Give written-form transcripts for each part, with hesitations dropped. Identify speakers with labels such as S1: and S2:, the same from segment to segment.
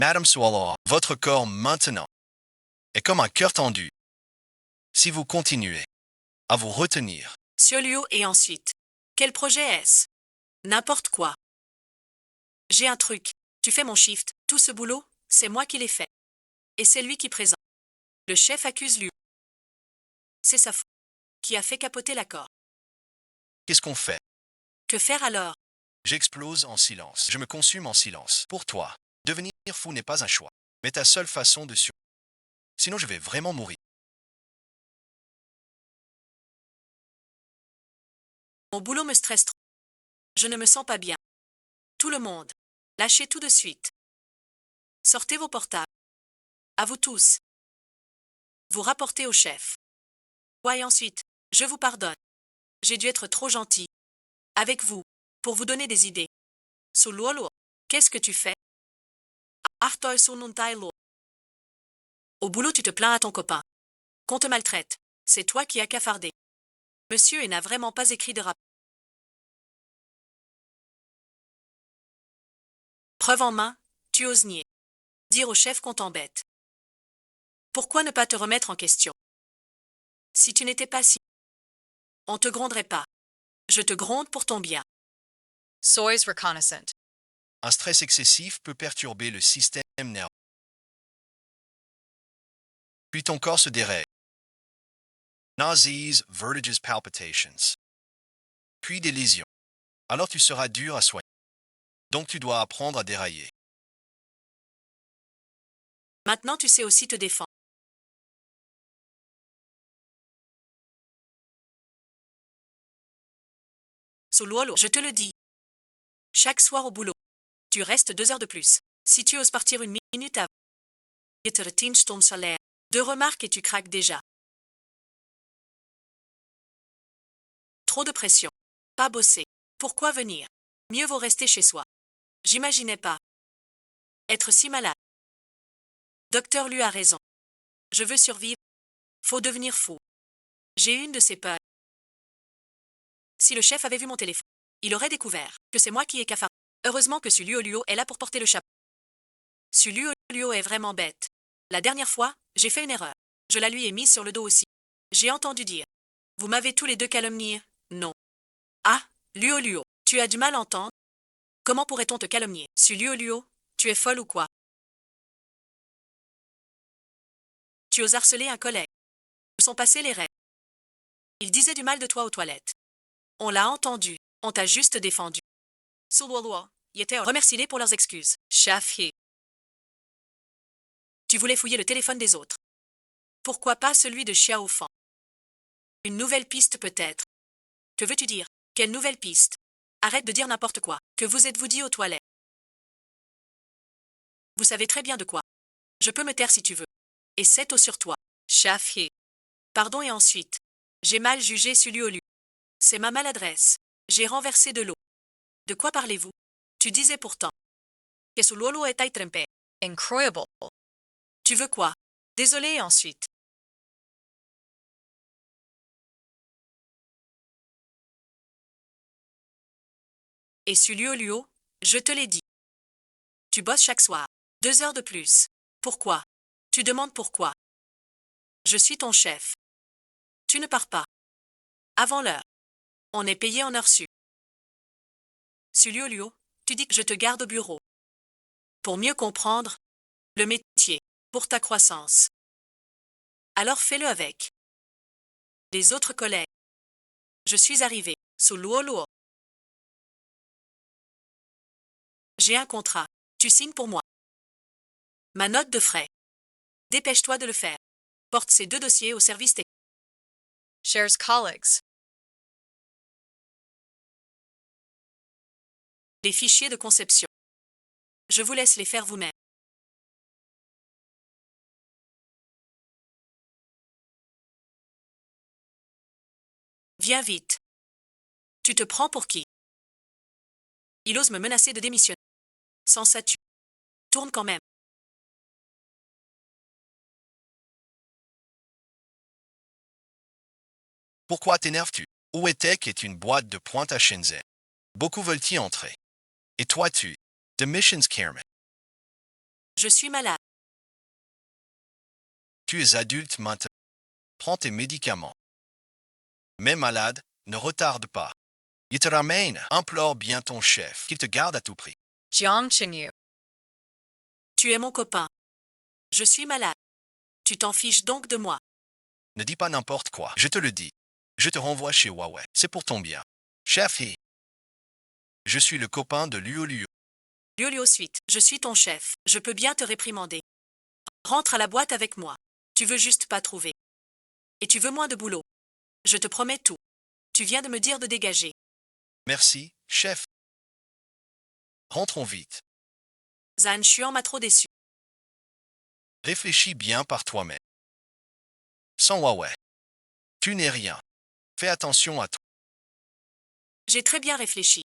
S1: Madame Swallow, votre corps maintenant est comme un cœur tendu. Si vous continuez à vous retenir,
S2: Monsieur Luo et ensuite. Quel projet est-ce? N'importe quoi. J'ai un truc. Tu fais mon shift. Tout ce boulot, c'est moi qui l'ai fait. Et c'est lui qui présente. Le chef accuse Luo. C'est sa faute. Qui a fait capoter l'accord.
S1: qu'est-ce qu'on fait?
S2: Que faire alors?
S1: J'explose en silence. Je me consume en silence. Pour toi, devenir fou n'est pas un choix, mais ta seule façon de survivre. Sinon, je vais vraiment mourir.
S2: Mon boulot me stresse trop. Je ne me sens pas bien. Tout le monde. Lâchez tout de suite. Sortez vos portables. À vous tous. Vous rapportez au chef. Ouais, ensuite, je vous pardonne. J'ai dû être trop gentil. Avec vous. Pour vous donner des idées. Suluolo. Qu'est-ce que tu fais? Artoi sununtailo. Au boulot, tu te plains à ton copain. Qu'on te maltraite. C'est toi qui as cafardé. Monsieur et n'a vraiment pas écrit de rapport. Preuve en main, tu oses nier. Dire au chef qu'on t'embête. Pourquoi ne pas te remettre en question? Si tu n'étais pas si... On te gronderait pas. Je te gronde pour ton bien.
S3: Soy's reconnaissant.
S1: Un stress excessif peut perturber le système nerveux. Puis ton corps se dérègle. Nausées, vertiges, palpitations. Puis des lésions. Alors tu seras dur à soigner. Donc tu dois apprendre à dérailler.
S2: Maintenant, tu sais aussi te défendre. Suluolo, je te le dis. Chaque soir au boulot, tu restes 2 heures de plus. Si tu oses partir une minute avant, je te ton salaire. 2 remarques et tu craques déjà. Trop de pression. Pas bosser. Pourquoi venir? Mieux vaut rester chez soi. J'imaginais pas. Être si malade. Docteur Lu a raison. Je veux survivre. Faut devenir fou. J'ai une de ces peurs. Si le chef avait vu mon téléphone, il aurait découvert que c'est moi qui ai cafardé. Heureusement que Suluo est là pour porter le chapeau. Suluo est vraiment bête. La dernière fois, j'ai fait une erreur. Je la lui ai mise sur le dos aussi. J'ai entendu dire. Vous m'avez tous les deux calomnié. Non. Ah, Luo, tu as du mal à entendre? Comment pourrait-on te calomnier? Luo, tu es folle ou quoi? Tu oses harceler un collègue. Où sont passées les règles? Il disait du mal de toi aux toilettes. On l'a entendu. On t'a juste défendu. Suluo, remercie-les pour leurs excuses. Shafi. Tu voulais fouiller le téléphone des autres. Pourquoi pas celui de Xiao Fan? Une nouvelle piste peut-être. Que veux-tu dire? Quelle nouvelle piste? Arrête de dire n'importe quoi. Que vous êtes-vous dit aux toilettes? Vous savez très bien de quoi. Je peux me taire si tu veux. Et c'est au sur toi. Shafi. Pardon et ensuite. J'ai mal jugé Suluo. C'est ma maladresse. J'ai renversé de l'eau. De quoi parlez-vous? Tu disais pourtant. Que Suluo est trempé.
S3: Incroyable.
S2: Tu veux quoi? Désolé et ensuite. Et Suluo, je te l'ai dit. Tu bosses chaque soir. 2 heures de plus. Pourquoi? Tu demandes pourquoi. Je suis ton chef. Tu ne pars pas. Avant l'heure. On est payé en heures sup. Suluo, tu dis que je te garde au bureau. Pour mieux comprendre le métier, pour ta croissance. Alors fais-le avec les autres collègues. Je suis arrivé, Suluo. J'ai un contrat. Tu signes pour moi. Ma note de frais. Dépêche-toi de le faire. Porte ces 2 dossiers au service technique.
S3: Shares colleagues.
S2: Les fichiers de conception. Je vous laisse les faire vous-même. Viens vite. Tu te prends pour qui? Il ose me menacer de démissionner. Sans ça tu. Tourne quand même.
S1: Pourquoi t'énerves-tu? Ouetech est une boîte de pointe à Shenzhen. Beaucoup veulent y entrer. Et toi tu, The Missions Careman.
S2: Je suis malade.
S1: Tu es adulte maintenant. Prends tes médicaments. Mais malade, ne retarde pas. Il te ramène. Implore bien ton chef qu'il te garde à tout prix.
S3: Jiang Chenyu.
S2: Tu es mon copain. Je suis malade. Tu t'en fiches donc de moi.
S1: Ne dis pas n'importe quoi. Je te le dis. Je te renvoie chez Huawei. C'est pour ton bien. Chef He. Je suis le copain de Luo Luo.
S2: Liu Suite, je suis ton chef. Je peux bien te réprimander. Rentre à la boîte avec moi. Tu veux juste pas trouver. Et tu veux moins de boulot. Je te promets tout. Tu viens de me dire de dégager.
S1: Merci, chef. Rentrons vite.
S2: Zhan Xuan m'a trop déçu.
S1: Réfléchis bien par toi-même. Sans Huawei, tu n'es rien. Fais attention à toi.
S2: J'ai très bien réfléchi.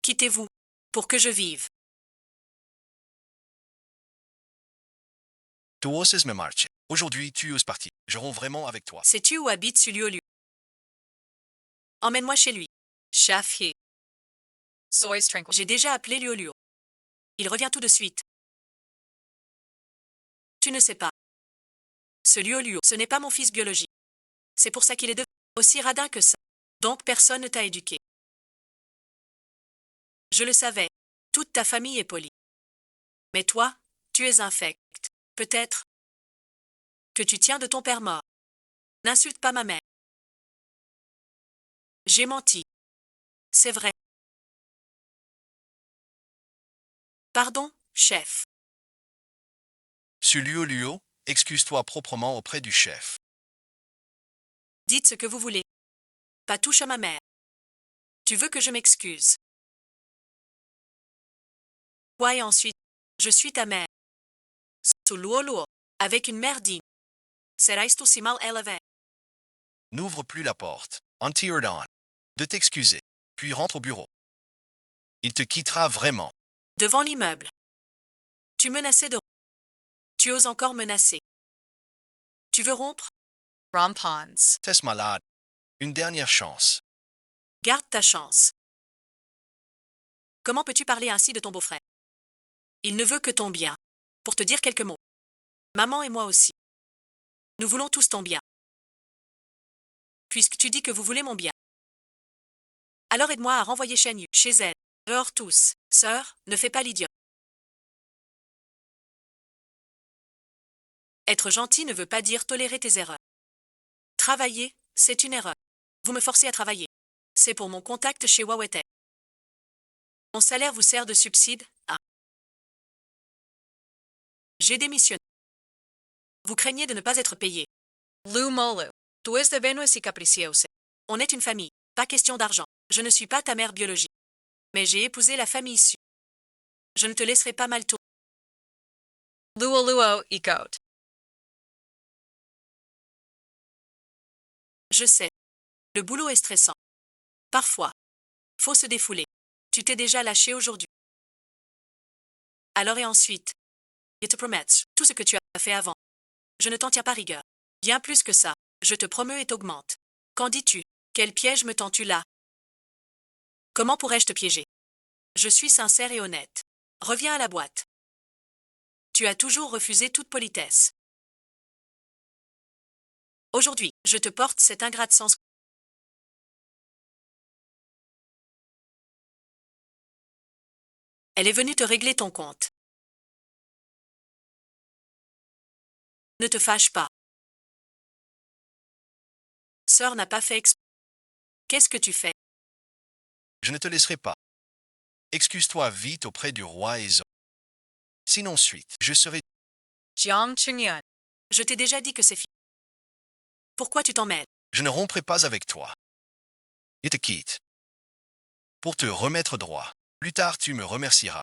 S2: Quittez-vous. Pour que je vive.
S1: Tu oses me marcher. Aujourd'hui, tu oses partir. Je romps vraiment avec toi.
S2: Sais-tu où habite ce Liu Liu? Emmène-moi chez lui.
S3: Chef He. Soy's tranquil.
S2: J'ai déjà appelé Liu Liu. Il revient tout de suite. Tu ne sais pas. Ce Liu Liu, ce n'est pas mon fils biologique. C'est pour ça qu'il est devenu aussi radin que ça. Donc personne ne t'a éduqué. Je le savais. Toute ta famille est polie. Mais toi, tu es infect. Peut-être que tu tiens de ton père mort. N'insulte pas ma mère. J'ai menti. C'est vrai. Pardon, chef.
S1: Sur Luo Luo, excuse-toi proprement auprès du chef.
S2: Dites ce que vous voulez. Pas touche à ma mère. Tu veux que je m'excuse. Ouais, et ensuite, je suis ta mère. Sous Luo Luo, avec une mère digne. Serais tu si mal élevé?
S1: N'ouvre plus la porte. Until dawn. De t'excuser. Puis rentre au bureau. Il te quittera vraiment.
S2: Devant l'immeuble. Tu menaçais de... Tu oses encore menacer. Tu veux rompre?
S3: Rampons.
S1: T'es malade. Une dernière chance.
S2: Garde ta chance. Comment peux-tu parler ainsi de ton beau-frère? Il ne veut que ton bien. Pour te dire quelques mots. Maman et moi aussi. Nous voulons tous ton bien. Puisque tu dis que vous voulez mon bien. Alors aide-moi à renvoyer Shen Yu chez elle. Dehors tous. Sœur, ne fais pas l'idiot. Être gentil ne veut pas dire tolérer tes erreurs. Travailler, c'est une erreur. Vous me forcez à travailler. C'est pour mon contact chez Huawei Tech. Mon salaire vous sert de subside. Ah. J'ai démissionné. Vous craignez de ne pas être payé.
S3: Lu Molu. Tu es de Venus y capriciosa.
S2: On est une famille. Pas question d'argent. Je ne suis pas ta mère biologique. Mais j'ai épousé la famille issue. Je ne te laisserai pas mal tourner.
S3: Luo Luo y goat.
S2: Je sais. Le boulot est stressant. Parfois. Faut se défouler. Tu t'es déjà lâché aujourd'hui. Alors et ensuite. Je te promets tout ce que tu as fait avant. Je ne t'en tiens pas rigueur. Bien plus que ça. Je te promeux et t'augmente. Qu'en dis-tu? Quel piège me tends-tu là? Comment pourrais-je te piéger? Je suis sincère et honnête. Reviens à la boîte. Tu as toujours refusé toute politesse. Aujourd'hui, je te porte cet ingrat sens. Elle est venue te régler ton compte. Ne te fâche pas. Sœur n'a pas fait exprès. Qu'est-ce que tu fais?
S1: Je ne te laisserai pas. Excuse-toi vite auprès du roi et Zo. Sinon, ensuite, je serai...
S3: Jiang Chenyu.
S2: Je t'ai déjà dit que c'est fini. Pourquoi tu t'en mêles?
S1: Je ne romprai pas avec toi. Je te quitte. Pour te remettre droit. Plus tard, tu me remercieras.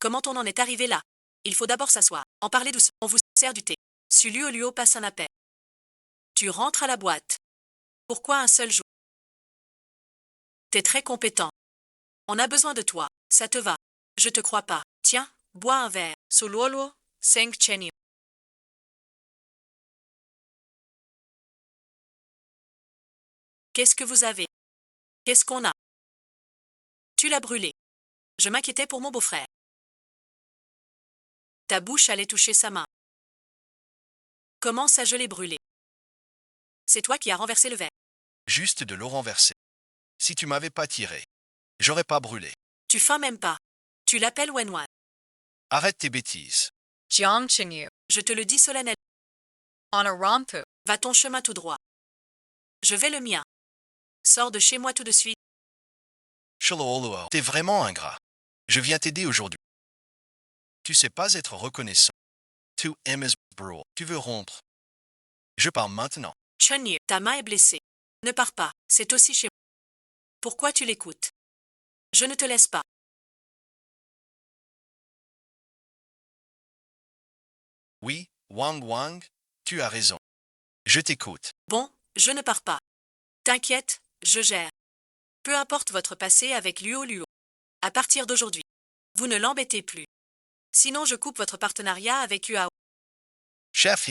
S2: Comment on en est arrivé là? Il faut d'abord s'asseoir. En parler doucement. On vous sert du thé. Suluo Luo passe un appel. Tu rentres à la boîte. Pourquoi un seul jour? T'es très compétent. On a besoin de toi. Ça te va. Je te crois pas. Tiens, bois un verre.
S3: Su Luo Luo. Seng Chenyu.
S2: Qu'est-ce que vous avez? Qu'est-ce qu'on a? Tu l'as brûlé. Je m'inquiétais pour mon beau-frère. Ta bouche allait toucher sa main. Comment ça, je l'ai brûlé? C'est toi qui as renversé le verre.
S1: Juste de l'eau renversée. Si tu m'avais pas tiré, j'aurais pas brûlé.
S2: Tu feins même pas. Tu l'appelles Wenwan.
S1: Arrête tes bêtises.
S3: Jiang Qingyu.
S2: Je te le dis solennellement.
S3: Honorantu.
S2: Va ton chemin tout droit. Je vais le mien. Sors de chez moi tout de suite.
S1: Shalooluo, t'es vraiment ingrat. Je viens t'aider aujourd'hui. Tu sais pas être reconnaissant. Tu aimes bro. Tu veux rompre. Je pars maintenant.
S2: Chunyu, ta main est blessée. Ne pars pas, c'est aussi chez moi. Pourquoi tu l'écoutes? Je ne te laisse pas.
S1: Oui, Wang Wang, tu as raison. Je t'écoute.
S2: Bon, je ne pars pas. T'inquiète, je gère. Peu importe votre passé avec Luo Luo. À partir d'aujourd'hui, vous ne l'embêtez plus. Sinon, je coupe votre partenariat avec Yuao.
S1: Chef,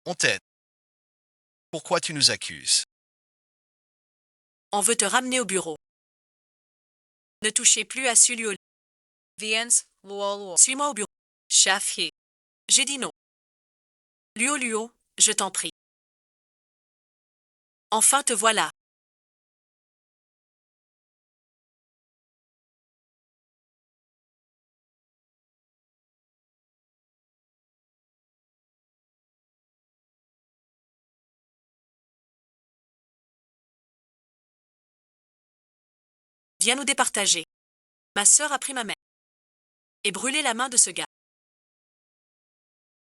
S1: on t'aide. Pourquoi tu nous accuses?
S2: On veut te ramener au bureau. Ne touchez plus à Su Luo.
S3: Viens, Luo.
S2: Suis-moi au bureau.
S3: Chef.
S2: J'ai dit non. Luo Luo, je t'en prie. Enfin te voilà. Viens nous départager. Ma sœur a pris ma mère. Et brûlé la main de ce gars.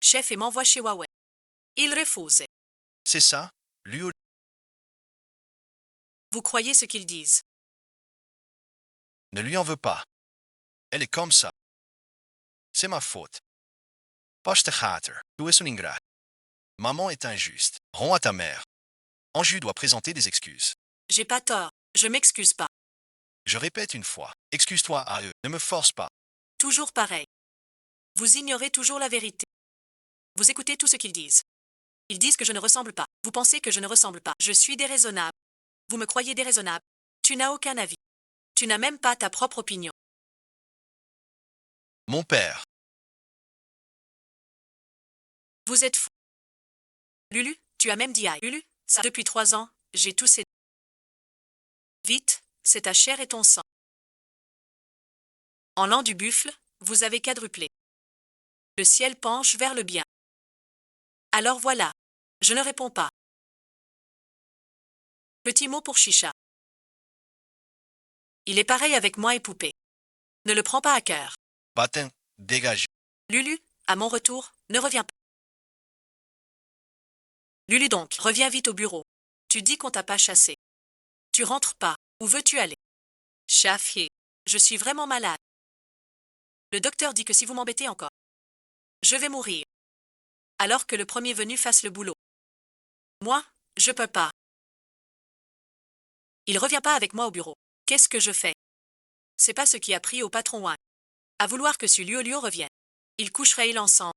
S2: Chef et m'envoie chez Huawei. Il refuse.
S1: C'est ça, Luo.
S2: Vous croyez ce qu'ils disent?
S1: Ne lui en veux pas. Elle est comme ça. C'est ma faute. Poste hater, tu es un ingrat. Maman est injuste. Rends à ta mère. Anju doit présenter des excuses.
S2: J'ai pas tort. Je m'excuse pas.
S1: Je répète une fois. Excuse-toi à eux. Ne me force pas.
S2: Toujours pareil. Vous ignorez toujours la vérité. Vous écoutez tout ce qu'ils disent. Ils disent que je ne ressemble pas. Vous pensez que je ne ressemble pas. Je suis déraisonnable. Vous me croyez déraisonnable. Tu n'as aucun avis. Tu n'as même pas ta propre opinion.
S1: Mon père.
S2: Vous êtes fou. Lulu, tu as même dit aïe. Lulu, ça depuis 3 ans, j'ai tout cédé. Vite, c'est ta chair et ton sang. En l'an du buffle, vous avez quadruplé. Le ciel penche vers le bien. Alors voilà. Je ne réponds pas. Petit mot pour Chicha. Il est pareil avec moi et Poupée. Ne le prends pas à cœur.
S1: Patin, dégage.
S2: Lulu, à mon retour, ne reviens pas. Lulu donc, reviens vite au bureau. Tu dis qu'on t'a pas chassé. Tu rentres pas. Où veux-tu aller?
S3: Chef.
S2: Je suis vraiment malade. Le docteur dit que si vous m'embêtez encore, je vais mourir. Alors que le premier venu fasse le boulot. Moi, je peux pas. Il revient pas avec moi au bureau. Qu'est-ce que je fais? C'est pas ce qui a pris au patron Wang. À vouloir que ce Luo Luo revienne. Ils coucheraient ensemble.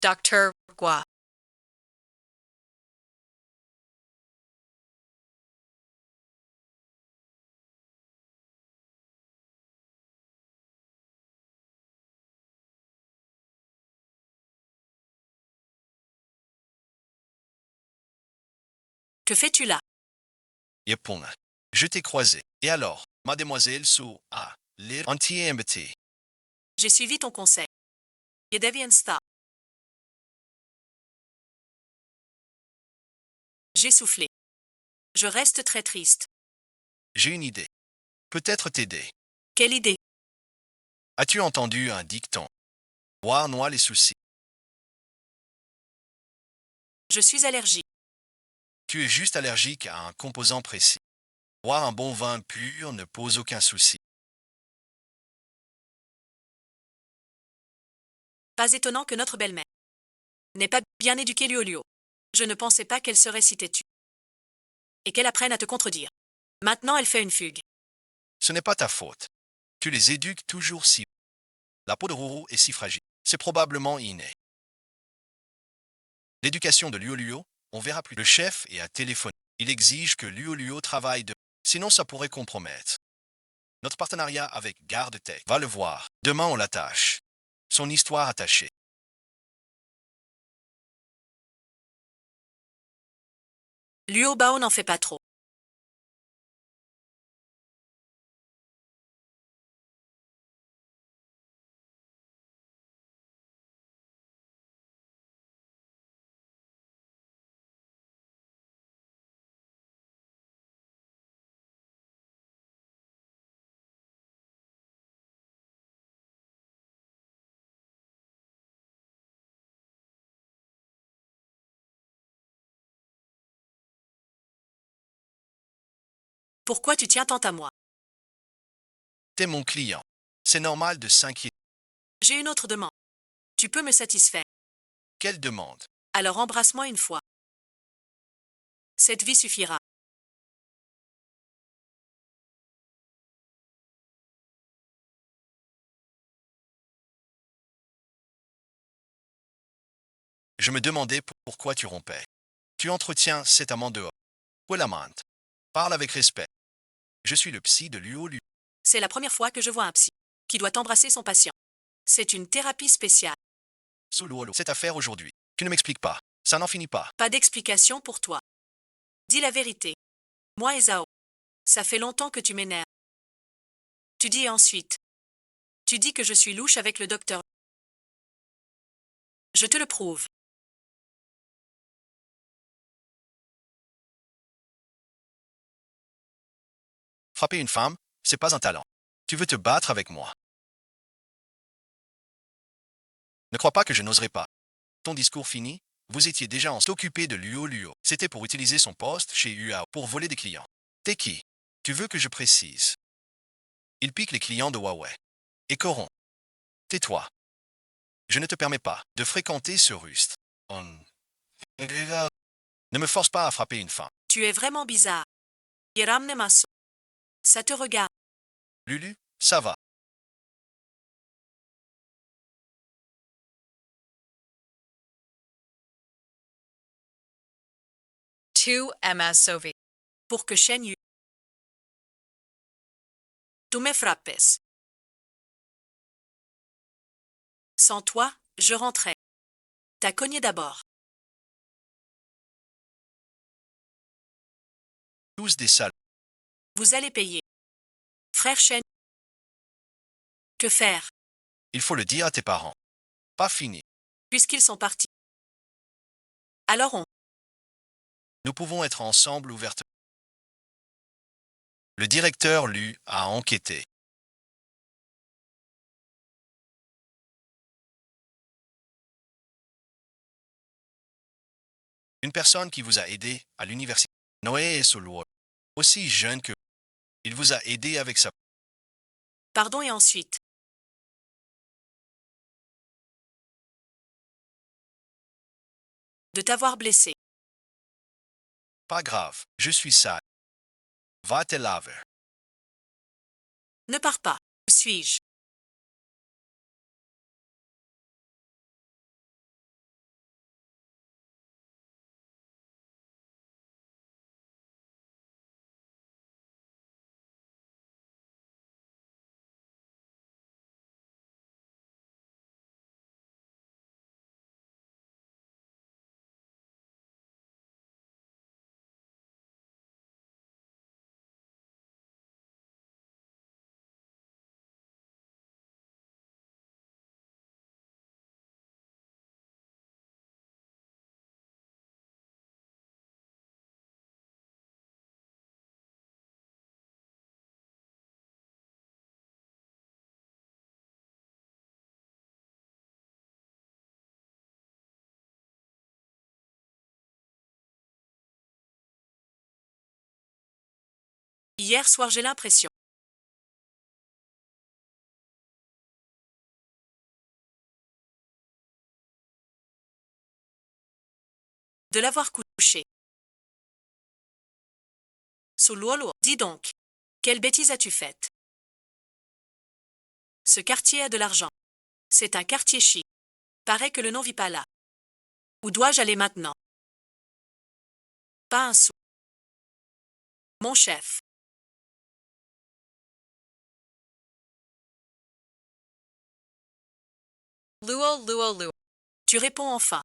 S3: Dr. Gua.
S2: Que fais-tu là?
S1: Yepon. Je t'ai croisé. Et alors, mademoiselle Su a l'air anti-embêtée.
S2: J'ai suivi ton conseil. Je deviens star. J'ai soufflé. Je reste très triste.
S1: J'ai une idée. Peut-être t'aider.
S2: Quelle idée?
S1: As-tu entendu un dicton? Boire noie les soucis.
S2: Je suis allergique.
S1: Tu es juste allergique à un composant précis. Boire un bon vin pur ne pose aucun souci.
S2: Pas étonnant que notre belle-mère n'ait pas bien éduqué Luo Luo. Je ne pensais pas qu'elle serait si têtue. Et qu'elle apprenne à te contredire. Maintenant, elle fait une fugue.
S1: Ce n'est pas ta faute. Tu les éduques toujours si. La peau de Roro est si fragile. C'est probablement inné. L'éducation de Luo Luo, on verra plus. Le chef est à téléphoner. Il exige que Luo Luo travaille de. Sinon, ça pourrait compromettre. Notre partenariat avec Garde Tech va le voir. Demain, on l'attache. son histoire attachée.
S2: Luo Bao n'en fait pas trop. Pourquoi tu tiens tant à moi?
S1: T'es mon client. C'est normal de s'inquiéter.
S2: J'ai une autre demande. Tu peux me satisfaire.
S1: Quelle demande?
S2: Alors embrasse-moi une fois. Cette vie suffira.
S1: Je me demandais pourquoi tu rompais. Tu entretiens cet amant dehors. Où est l'amante? Parle avec respect. Je suis le psy de Luo Luo.
S2: C'est la première fois que je vois un psy qui doit embrasser son patient. C'est une thérapie spéciale.
S1: Solo, cette affaire aujourd'hui. Tu ne m'expliques pas. Ça n'en finit pas.
S2: Pas d'explication pour toi. Dis la vérité. Moi et Zhao. Ça fait longtemps que tu m'énerves. Tu dis ensuite. Tu dis que je suis louche avec le docteur. Je te le prouve.
S1: Frapper une femme, c'est pas un talent. Tu veux te battre avec moi. Ne crois pas que je n'oserais pas. Ton discours fini, vous étiez déjà en occupé de Luo Luo. C'était pour utiliser son poste chez UAO pour voler des clients. T'es qui? Tu veux que je précise? Il pique les clients de Huawei. Et corrompt. Tais-toi. Je ne te permets pas de fréquenter ce rustre. Ne me force pas à frapper une femme.
S2: Tu es vraiment bizarre. Yeram Nemaso. Ça te regarde.
S1: Lulu, ça va.
S3: Tu MS Sovi.
S2: Pour que Shen Yu. Tu me frappes. Sans toi, je rentrais. T'as cogné d'abord.
S1: Tous des salles.
S2: Vous allez payer. Frère Shen. Que faire,
S1: Il faut le dire à tes parents. Pas fini.
S2: puisqu'ils sont partis? Alors
S1: Nous pouvons être ensemble ouvertement. Le directeur, lui, a enquêté. Une personne qui vous a aidé à l'université. Noé est Solo. Aussi jeune que vous. Il vous a aidé avec sa...
S2: Pardon et ensuite. De t'avoir blessé.
S1: Pas grave, je suis sale. Va te laver.
S2: Ne pars pas. Où suis-je? Hier soir, j'ai l'impression. De l'avoir couché. Suluolo, dis donc. Quelle bêtise as-tu faite? Ce quartier a de l'argent. C'est un quartier chic. Paraît que le nom vit pas là. Où dois-je aller maintenant? Pas un sou. Mon chef.
S3: Luo, Luo, Luo.
S2: Tu réponds enfin.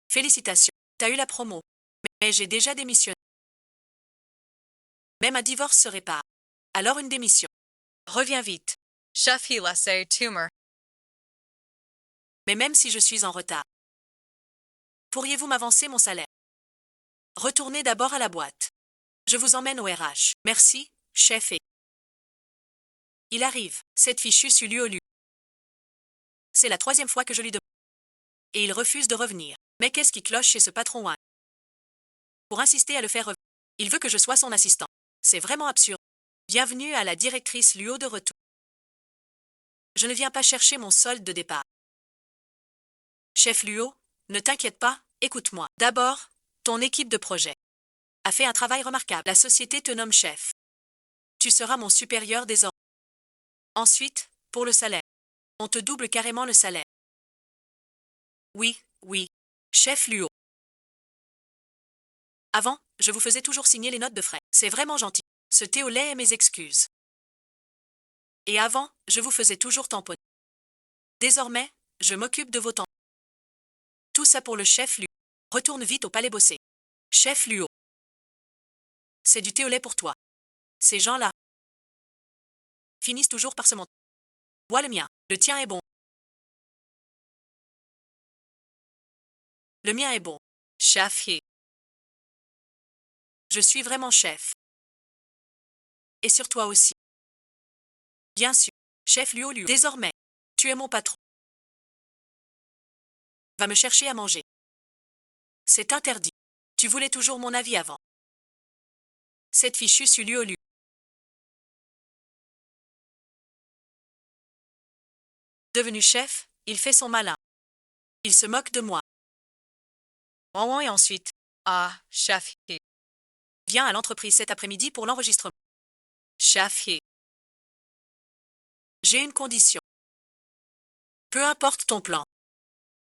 S2: Félicitations, t'as eu la promo. Mais j'ai déjà démissionné. Même un divorce se répare. Alors une démission.
S3: Reviens vite. Chef Hilasei tumor.
S2: Mais même si je suis en retard, pourriez-vous m'avancer mon salaire? Retournez d'abord à la boîte. Je vous emmène au RH. Merci, chef et... Il arrive, cette fichue Suliolu. C'est la 3e fois que je lui demande. Et il refuse de revenir. Mais qu'est-ce qui cloche chez ce patron Wang? Pour insister à le faire revenir, il veut que je sois son assistant. C'est vraiment absurde. Bienvenue à la directrice Luo de retour. Je ne viens pas chercher mon solde de départ. Chef Luo, ne t'inquiète pas, écoute-moi. D'abord, ton équipe de projet a fait un travail remarquable. La société te nomme chef. Tu seras mon supérieur désormais. Ensuite, pour le salaire. On te double carrément le salaire. Oui, oui. Chef Luo. Avant, je vous faisais toujours signer les notes de frais. C'est vraiment gentil. Ce thé au lait est mes excuses. Et avant, je vous faisais toujours tamponner. Désormais, je m'occupe de vos tampons. Tout ça pour le chef Luo. Retourne vite au palais bosser. Chef Luo. C'est du thé au lait pour toi. Ces gens-là finissent toujours par se mentir. Bois le mien. Le tien est bon. Le mien est bon.
S3: Chef He.
S2: Je suis vraiment chef. Et sur toi aussi. Bien sûr. Chef Luo Luo. Désormais, tu es mon patron. Va me chercher à manger. C'est interdit. Tu voulais toujours mon avis avant. Cette fichue sur Luo Luo. Devenu chef, il fait son malin. Il se moque de moi.
S3: Wawan et ensuite. Ah, Chef He.
S2: Viens à l'entreprise cet après-midi pour l'enregistrement.
S3: Chef He.
S2: J'ai une condition. Peu importe ton plan,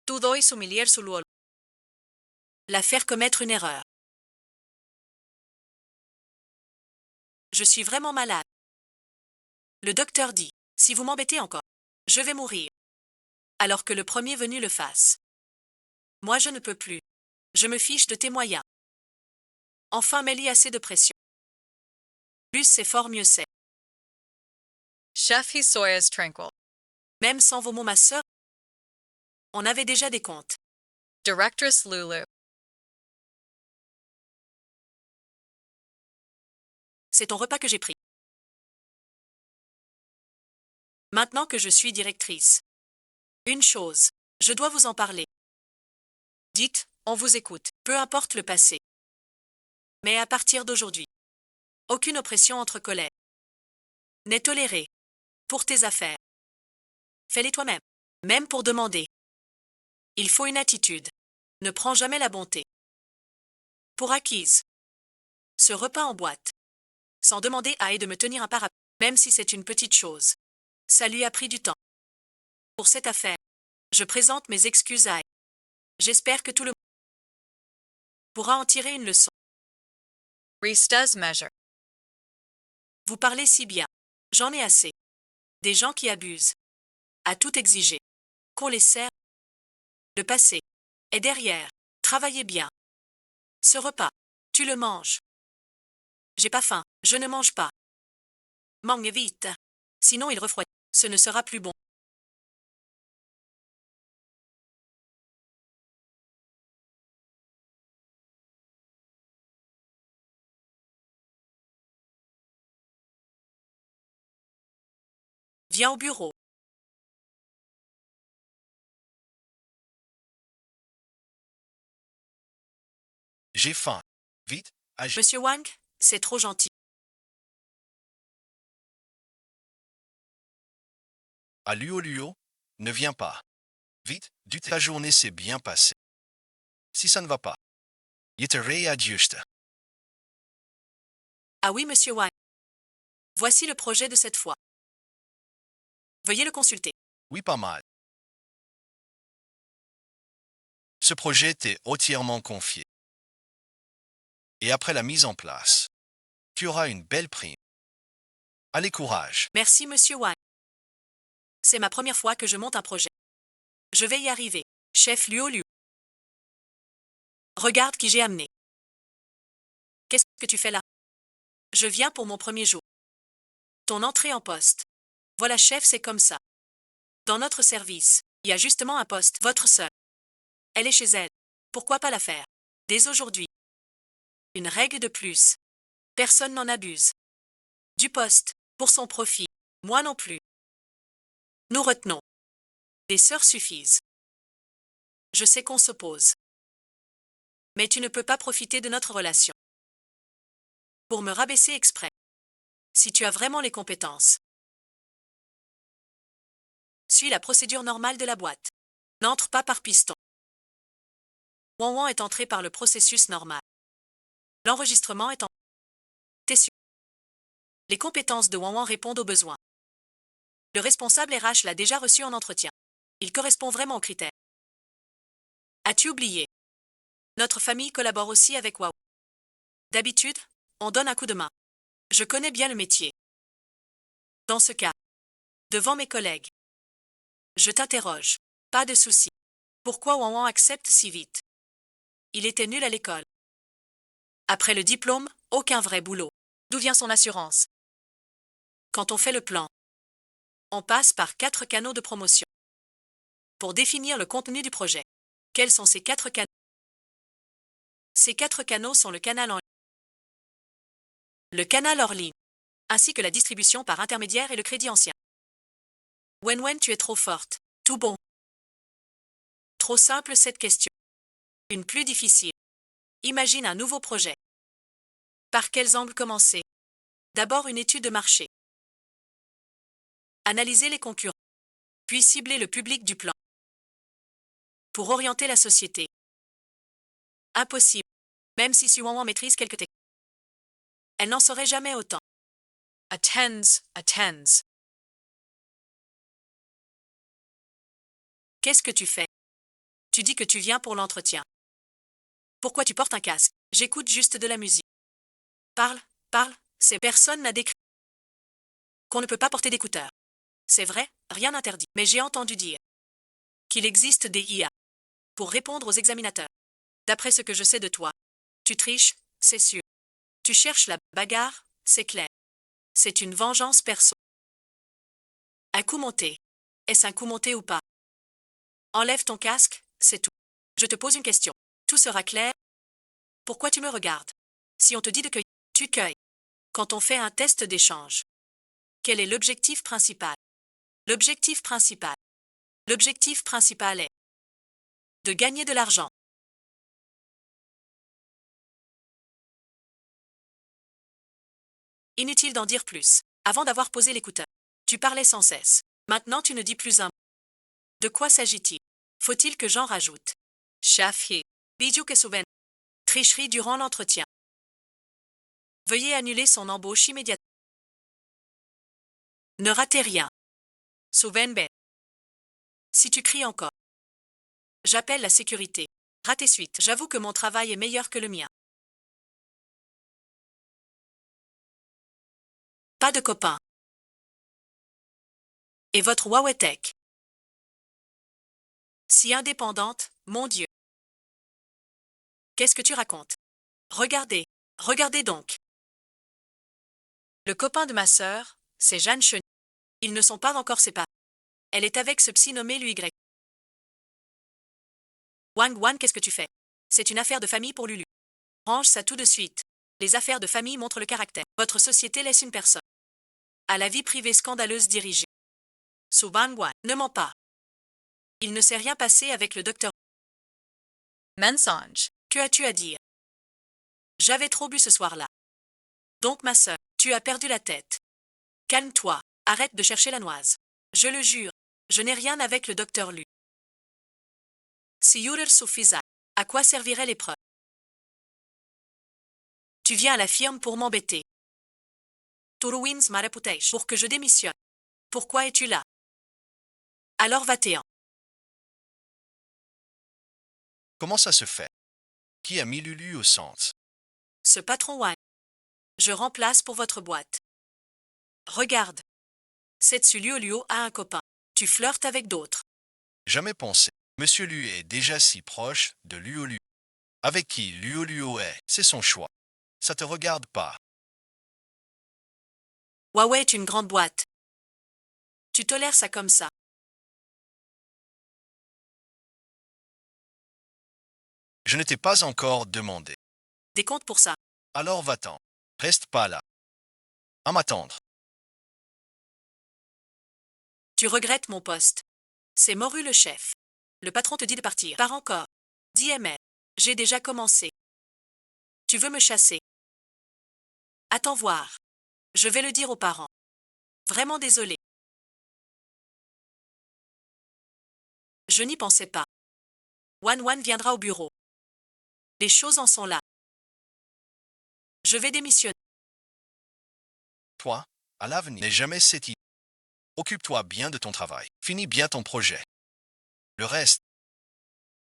S3: Tu dois humilier su luo.
S2: la faire commettre une erreur. Je suis vraiment malade. Le docteur dit, si vous m'embêtez encore, je vais mourir. Alors que le premier venu le fasse. Moi je ne peux plus. Je me fiche de tes moyens. Enfin mêle assez de pression. Plus c'est fort mieux c'est.
S3: Chef He soyez tranquil.
S2: Même sans vos mots ma sœur, on avait déjà des comptes.
S3: Directrice Lulu.
S2: C'est ton repas que j'ai pris. Maintenant que je suis directrice. Une chose, je dois vous en parler. Dites, on vous écoute, peu importe le passé. Mais à partir d'aujourd'hui, aucune oppression entre collègues n'est tolérée. Pour tes affaires. Fais-les toi-même, même pour demander. Il faut une attitude. Ne prends jamais la bonté pour acquise. Ce repas en boîte, sans demander à et de me tenir un parapluie, même si c'est une petite chose. Ça lui a pris du temps. Pour cette affaire, je présente mes excuses à elle. J'espère que tout le monde pourra en tirer une leçon.
S3: Restes measure.
S2: Vous parlez si bien. J'en ai assez. Des gens qui abusent. À tout exiger. Qu'on les sert. Le passé est derrière. Travaillez bien. Ce repas, tu le manges. J'ai pas faim, je ne mange pas. Mange vite. Sinon il refroidit. Ce ne sera plus bon. Viens au bureau.
S1: J'ai faim. Vite, agis.
S2: Monsieur Wang, c'est trop gentil.
S1: À Luo Luo, ne viens pas. Vite, ta journée s'est bien passée. Si ça ne va pas, je te réajuste.
S2: Ah oui, monsieur Wang. Voici le projet de cette fois. Veuillez le consulter.
S1: Oui, pas mal. Ce projet t'est entièrement confié. Et après la mise en place, tu auras une belle prime. Allez, courage.
S2: Merci, monsieur Wang. C'est ma première fois que je monte un projet. Je vais y arriver. Chef Luo Liu. Regarde qui j'ai amené. Qu'est-ce que tu fais là? Je viens pour mon premier jour. Ton entrée en poste. Voilà chef, c'est comme ça. Dans notre service, il y a justement un poste, votre sœur. Elle est chez elle. Pourquoi pas la faire? Dès aujourd'hui. Une règle de plus. Personne n'en abuse. Du poste, pour son profit. Moi non plus. Nous retenons. Des sœurs suffisent. Je sais qu'on s'oppose. Mais tu ne peux pas profiter de notre relation. Pour me rabaisser exprès. Si tu as vraiment les compétences. Suis la procédure normale de la boîte. N'entre pas par piston. Wan Wan est entré par le processus normal. L'enregistrement est en... T'es sûr? Les compétences de Wan Wan répondent aux besoins. Le responsable RH l'a déjà reçu en entretien. Il correspond vraiment aux critères. As-tu oublié? Notre famille collabore aussi avec Wow. D'habitude, on donne un coup de main. Je connais bien le métier. Dans ce cas, devant mes collègues, je t'interroge. Pas de souci. Pourquoi Wan Wan accepte si vite? Il était nul à l'école. Après le diplôme, aucun vrai boulot.
S3: D'où vient son assurance?
S2: Quand on fait le plan, on passe par 4 canaux de promotion. Pour définir le contenu du projet. Quels sont ces 4 canaux? Ces 4 canaux sont le canal en ligne, le canal hors ligne, ainsi que la distribution par intermédiaire et le crédit ancien. Wen, tu es trop forte. Tout bon. Trop simple cette question. Une plus difficile. Imagine un nouveau projet. Par quels angles commencer? D'abord une étude de marché. Analyser les concurrents. Puis cibler le public du plan. Pour orienter la société. Impossible. Même si Su Wan Wan maîtrise quelques techniques. Elle n'en saurait jamais autant.
S3: Attends.
S2: Qu'est-ce que tu fais? Tu dis que tu viens pour l'entretien. Pourquoi tu portes un casque? J'écoute juste de la musique. Parle, c'est personne n'a décrit qu'on ne peut pas porter d'écouteurs. C'est vrai, rien n'interdit. Mais j'ai entendu dire qu'il existe des IA pour répondre aux examinateurs. D'après ce que je sais de toi, tu triches, c'est sûr. Tu cherches la bagarre, c'est clair. C'est une vengeance perso. Un coup monté. Est-ce un coup monté ou pas? Enlève ton casque, c'est tout. Je te pose une question. Tout sera clair? Pourquoi tu me regardes? Si on te dit de cueillir, tu cueilles. Quand on fait un test d'échange, quel est l'objectif principal? L'objectif principal est de gagner de l'argent. Inutile d'en dire plus. Avant d'avoir posé l'écouteur, tu parlais sans cesse. Maintenant tu ne dis plus un mot. De quoi s'agit-il? Faut-il que j'en rajoute?
S3: Shafi.
S2: Bijou que souven. Tricherie durant l'entretien. Veuillez annuler son embauche immédiatement. Ne ratez rien.
S3: Souvenbe.
S2: Si tu cries encore, j'appelle la sécurité. Raté suite. J'avoue que mon travail est meilleur que le mien. Pas de copain. Et votre Huawei Tech? Si indépendante, mon Dieu. Qu'est-ce que tu racontes? Regardez donc.
S3: Le copain de ma sœur, c'est Jeanne Chenier.
S2: Ils ne sont pas encore séparés. Elle est avec ce psy nommé Lui Y. Wang Wan, qu'est-ce que tu fais? C'est une affaire de famille pour Lulu. Range ça tout de suite. Les affaires de famille montrent le caractère. Votre société laisse une personne à la vie privée scandaleuse dirigée. Su Wan Wan, ne mens pas. Il ne s'est rien passé avec le docteur.
S3: Mensonge.
S2: Que as-tu à dire? J'avais trop bu ce soir-là. Donc ma sœur, tu as perdu la tête. Calme-toi, arrête de chercher la noise. Je le jure, je n'ai rien avec le docteur Lu. Si Yurer suffisa, à quoi servirait l'épreuve? Tu viens à la firme pour m'embêter. Tu ruins ma reputation pour que je démissionne. Pourquoi es-tu là? Alors va-t'en.
S1: Comment ça se fait? Qui a mis Lulu au centre?
S2: Ce patron Wang. Je remplace pour votre boîte. Regarde. Setsu Luo a un copain. Tu flirtes avec d'autres.
S1: Jamais pensé. Monsieur Liu est déjà si proche de Luo Liu. Avec qui Luo Luo est, c'est son choix. Ça te regarde pas.
S2: Huawei est une grande boîte. Tu tolères ça comme ça.
S1: Je ne t'ai pas encore demandé.
S2: Des comptes pour ça.
S1: Alors va-t'en. Reste pas là. À m'attendre.
S2: Tu regrettes mon poste. C'est Moru le chef. Le patron te dit de partir. Pars encore. Dis Emmet. J'ai déjà commencé. Tu veux me chasser. Attends voir. Je vais le dire aux parents. Vraiment désolé. Je n'y pensais pas. Wan Wan viendra au bureau. Les choses en sont là. Je vais démissionner.
S1: Toi, à l'avenir, n'aie jamais cette idée. Occupe-toi bien de ton travail. Finis bien ton projet. Le reste,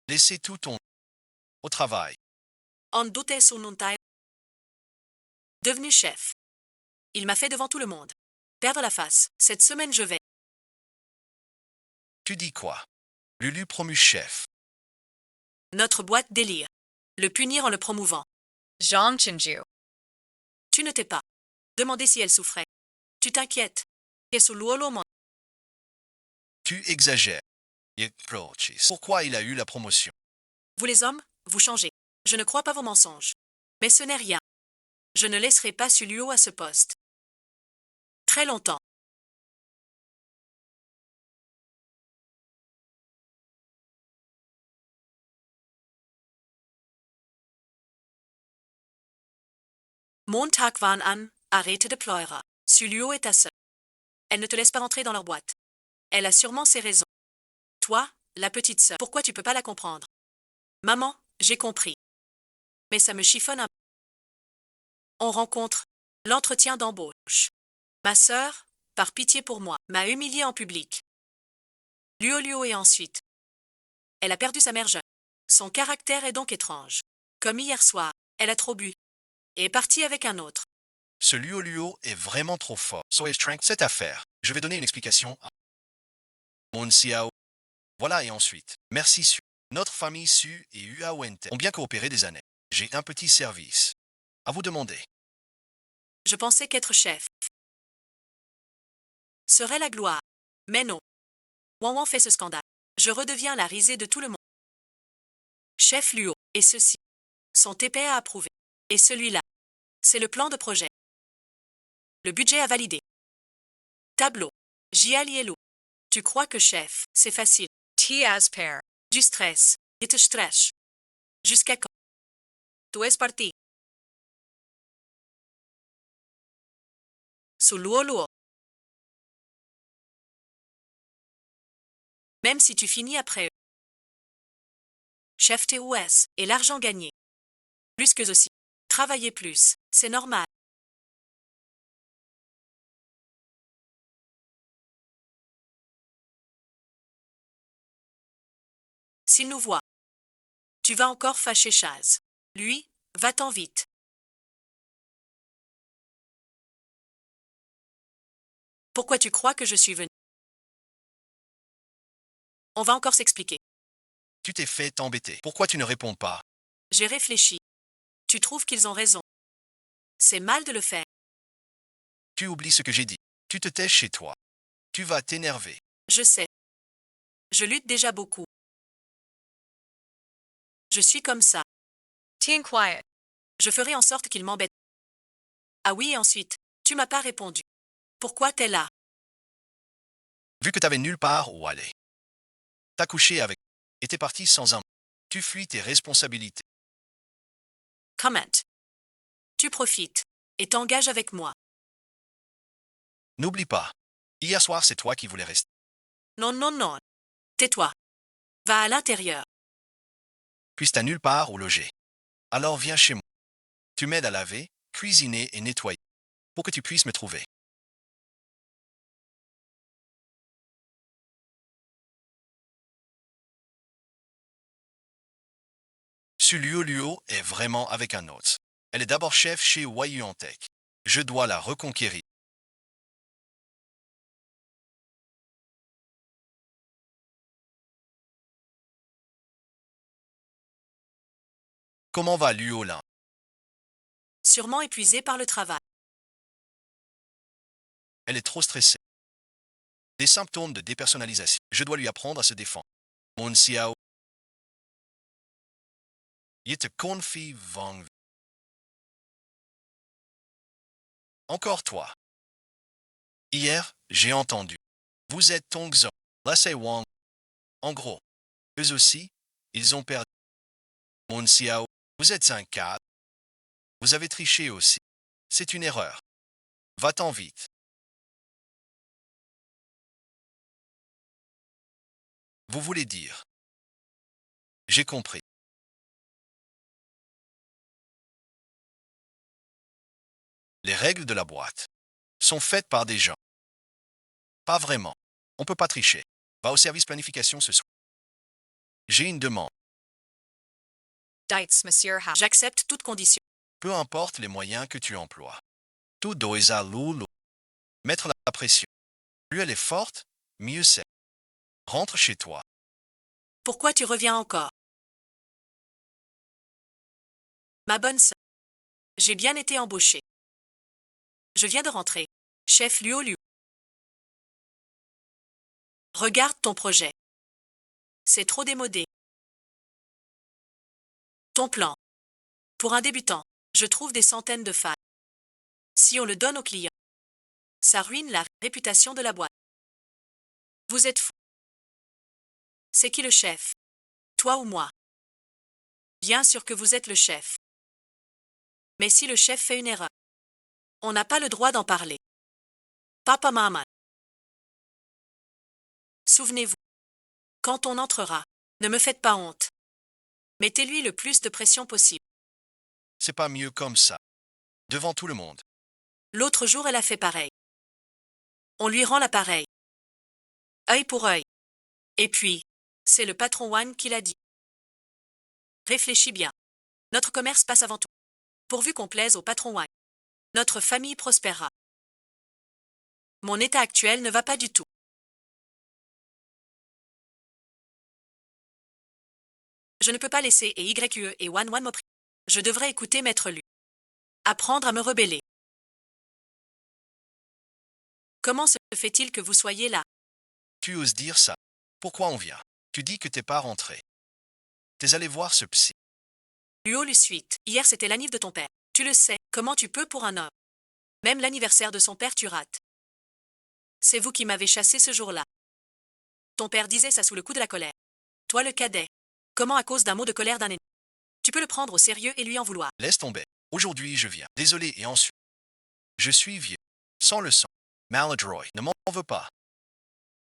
S1: laissez tout ton au travail.
S2: En doutait son nom taille. Devenu chef. Il m'a fait devant tout le monde. Perdre la face. Cette semaine je vais.
S1: Tu dis quoi? Lulu promu chef.
S2: Notre boîte délire. Le punir en le promouvant.
S3: Zhang Chenjiu.
S2: Tu ne t'es pas. Demandé si elle souffrait. Tu t'inquiètes. Et sous l'ouolo.
S1: Tu exagères. Pourquoi il a eu la promotion?
S2: Vous les hommes, vous changez. Je ne crois pas vos mensonges. Mais ce n'est rien. Je ne laisserai pas Suluo à ce poste. Très longtemps. Montag waren an, arrête de pleurer. Suluo est ta sœur. Elle ne te laisse pas rentrer dans leur boîte. Elle a sûrement ses raisons. Toi, la petite sœur, pourquoi tu peux pas la comprendre? Maman, j'ai compris. Mais ça me chiffonne un peu. On rencontre l'entretien d'embauche. Ma sœur, par pitié pour moi, m'a humiliée en public. Luo et ensuite. Elle a perdu sa mère jeune. Son caractère est donc étrange. Comme hier soir, elle a trop bu. Et est partie avec un autre.
S1: Ce Luo Luo est vraiment trop fort. Soyez tranquille. Cette affaire. Je vais donner une explication à Mon Xiao. Voilà et ensuite. Merci Su. Notre famille Su et Uawente ont bien coopéré des années. J'ai un petit service à vous demander.
S2: Je pensais qu'être chef serait la gloire. Mais non. Wan fait ce scandale. Je redeviens la risée de tout le monde. Chef Luo, et ceci. Son TPA approuvé. Et celui-là. C'est le plan de projet. Le budget à valider. Tableau. Jialielo. Tu crois que chef, c'est facile.
S3: Tiaz pair.
S2: Du stress. Et te stress. Jusqu'à quand?
S3: Tu es parti.
S2: Sous Luo. Même si tu finis après eux. Chef TOS, et l'argent gagné. Plus que aussi. Travailler plus, c'est normal. S'il nous voit. Tu vas encore fâcher Chaz. Lui, va-t'en vite. Pourquoi tu crois que je suis venu? On va encore s'expliquer.
S1: Tu t'es fait embêter. Pourquoi tu ne réponds pas?
S2: J'ai réfléchi. Tu trouves qu'ils ont raison. C'est mal de le faire.
S1: Tu oublies ce que j'ai dit. Tu te tais chez toi. Tu vas t'énerver.
S2: Je sais. Je lutte déjà beaucoup. Je suis comme ça.
S3: Tian quiet.
S2: Je ferai en sorte qu'ils m'embêtent. Ah oui, et ensuite, tu m'as pas répondu. Pourquoi t'es là?
S1: Vu que t'avais nulle part où aller. T'as couché avec. Et t'es parti sans un. Tu fuis tes responsabilités.
S2: Comment? Tu profites. Et t'engages avec moi.
S1: N'oublie pas. Hier soir, c'est toi qui voulais rester.
S2: Non, non, non. Tais-toi. Va à l'intérieur.
S1: Puis t'as nulle part où loger. Alors viens chez moi. Tu m'aides à laver, cuisiner et nettoyer. Pour que tu puisses me trouver. Ce Luo Luo est vraiment avec un autre. Elle est d'abord chef chez Wayuantech. Je dois la reconquérir. Comment va Luolin?
S2: Sûrement épuisée par le travail.
S1: Elle est trop stressée. Des symptômes de dépersonnalisation. Je dois lui apprendre à se défendre. Mon Xiao. Il te confie Wang. Encore toi. Hier, j'ai entendu. Vous êtes Tongzhou. Là c'est Wang. En gros, eux aussi, ils ont perdu. Mon Xiao, vous êtes un cadre. Vous avez triché aussi. C'est une erreur. Va-t'en vite. Vous voulez dire. J'ai compris. Les règles de la boîte sont faites par des gens. Pas vraiment. On peut pas tricher. Va au service planification ce soir. J'ai une demande.
S3: Dites, Monsieur Ha.
S2: J'accepte toutes conditions.
S1: Peu importe les moyens que tu emploies. Tout doisa lulu. Mettre la pression. Plus elle est forte, mieux c'est. Rentre chez toi.
S2: Pourquoi tu reviens encore? Ma bonne sœur. J'ai bien été embauchée. Je viens de rentrer. Chef Luo Liu. Regarde ton projet. C'est trop démodé. Ton plan. Pour un débutant, je trouve des centaines de failles. Si on le donne aux clients, ça ruine la réputation de la boîte. Vous êtes fou. C'est qui le chef? Toi ou moi? Bien sûr que vous êtes le chef. Mais si le chef fait une erreur, on n'a pas le droit d'en parler. Papa Maman. Souvenez-vous. Quand on entrera, ne me faites pas honte. Mettez-lui le plus de pression possible.
S1: C'est pas mieux comme ça. Devant tout le monde.
S2: L'autre jour, elle a fait pareil. On lui rend l'appareil. Œil pour œil. Et puis, c'est le patron Wan qui l'a dit. Réfléchis bien. Notre commerce passe avant tout. Pourvu qu'on plaise au patron Wan. Notre famille prospérera. Mon état actuel ne va pas du tout. Je ne peux pas laisser YQE et Wan m'opprimer. Je devrais écouter Maître Lu. Apprendre à me rebeller. Comment se fait-il que vous soyez là?
S1: Tu oses dire ça. Pourquoi on vient? Tu dis que t'es pas rentré. T'es allé voir ce psy.
S2: Luo Lu suite. Hier c'était l'anniv de ton père. Tu le sais, comment tu peux pour un homme? Même l'anniversaire de son père tu rates. C'est vous qui m'avez chassé ce jour-là. Ton père disait ça sous le coup de la colère. Toi le cadet. Comment à cause d'un mot de colère d'un ennemi? Tu peux le prendre au sérieux et lui en vouloir.
S1: Laisse tomber. Aujourd'hui je viens. Désolé et ensuite. Je suis vieux. Sans le sang. Maladroit. Ne m'en veux pas.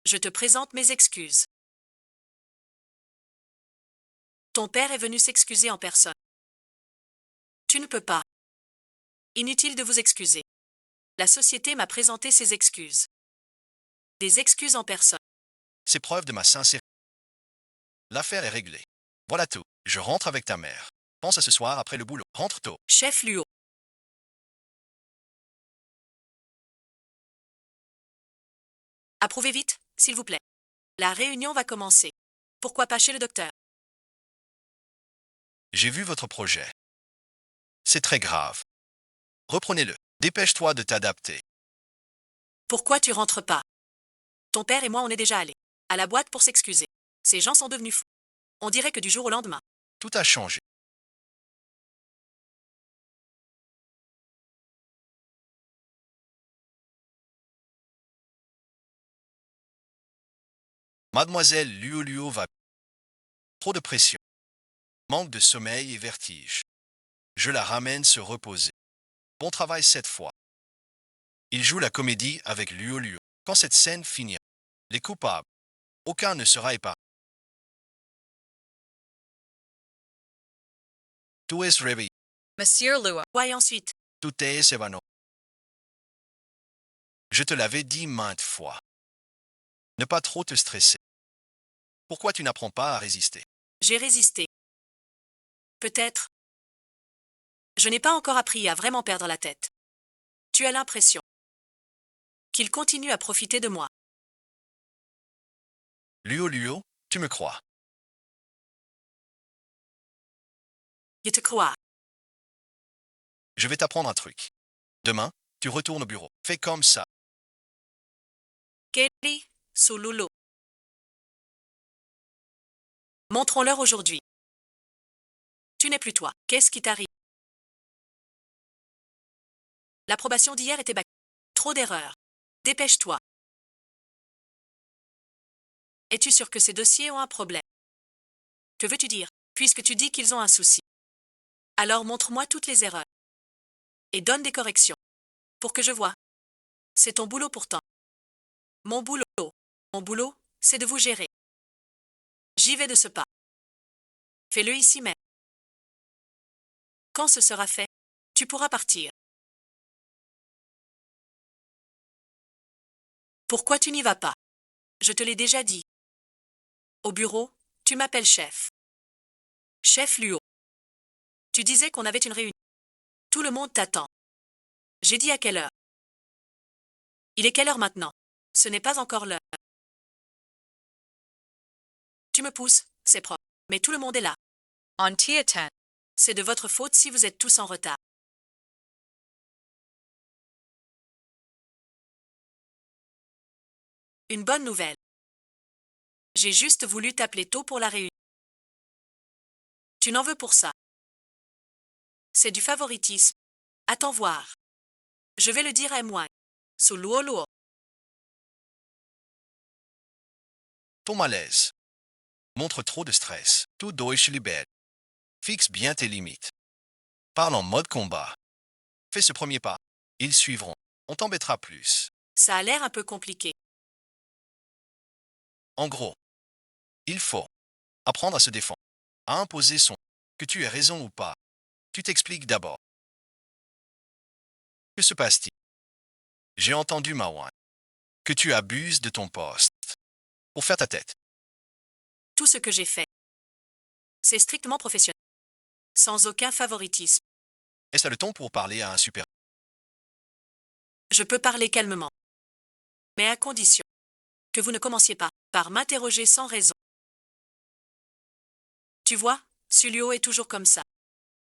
S2: Je te présente mes excuses. Ton père est venu s'excuser en personne. Tu ne peux pas. Inutile de vous excuser. La société m'a présenté ses excuses. Des excuses en personne.
S1: C'est preuve de ma sincérité. L'affaire est réglée. Voilà tout. Je rentre avec ta mère. Pense à ce soir après le boulot. Rentre tôt.
S2: Chef Luo. Approuvez vite, s'il vous plaît. La réunion va commencer. Pourquoi pas chez le docteur?
S1: J'ai vu votre projet. C'est très grave. Reprenez-le. Dépêche-toi de t'adapter.
S2: Pourquoi tu rentres pas? Ton père et moi on est déjà allés à la boîte pour s'excuser. Ces gens sont devenus fous. On dirait que du jour au lendemain.
S1: Tout a changé. Mademoiselle Luo va. Trop de pression. Manque de sommeil et vertige. Je la ramène se reposer. Bon travail cette fois. Il joue la comédie avec Luo. Quand cette scène finira, les coupables, aucun ne sera épargné. Tout est réveillé.
S3: Monsieur Luo.
S2: Ouais, ensuite.
S1: Tout est évano. Je te l'avais dit maintes fois. Ne pas trop te stresser. Pourquoi tu n'apprends pas à résister?
S2: J'ai résisté. Peut-être. Je n'ai pas encore appris à vraiment perdre la tête. Tu as l'impression qu'il continue à profiter de moi.
S1: Luo, tu me crois.
S2: Je te crois.
S1: Je vais t'apprendre un truc. Demain, tu retournes au bureau. Fais comme ça.
S2: Kelly, Sululu. Montrons-leur aujourd'hui. Tu n'es plus toi. Qu'est-ce qui t'arrive? L'approbation d'hier était bâclée. Trop d'erreurs. Dépêche-toi. Es-tu sûr que ces dossiers ont un problème? Que veux-tu dire, puisque tu dis qu'ils ont un souci? Alors montre-moi toutes les erreurs. Et donne des corrections. Pour que je voie. C'est ton boulot pourtant. Mon boulot, c'est de vous gérer. J'y vais de ce pas. Fais-le ici même. Quand ce sera fait, tu pourras partir. Pourquoi tu n'y vas pas? Je te l'ai déjà dit. Au bureau, tu m'appelles chef. Chef Luo. Tu disais qu'on avait une réunion. Tout le monde t'attend. J'ai dit à quelle heure? Il est quelle heure maintenant? Ce n'est pas encore l'heure. Tu me pousses, c'est propre. Mais tout le monde est là.
S3: On t'y attend.
S2: C'est de votre faute si vous êtes tous en retard. Une bonne nouvelle. J'ai juste voulu t'appeler tôt pour la réunion. Tu n'en veux pour ça. C'est du favoritisme. Attends voir. Je vais le dire à moi. Suluoluo.
S1: Ton malaise montre trop de stress. Tout Deutsch libère. Fixe bien tes limites. Parle en mode combat. Fais ce premier pas. Ils suivront. On t'embêtera plus.
S2: Ça a l'air un peu compliqué.
S1: En gros, il faut apprendre à se défendre, à imposer son que tu aies raison ou pas. Tu t'expliques d'abord. Que se passe-t-il? J'ai entendu Mawan que tu abuses de ton poste pour faire ta tête.
S2: Tout ce que j'ai fait, c'est strictement professionnel. Sans aucun favoritisme.
S1: Est-ce le ton pour parler à un super?
S2: Je peux parler calmement. Mais à condition que vous ne commenciez pas par m'interroger sans raison. Tu vois, Sulio est toujours comme ça.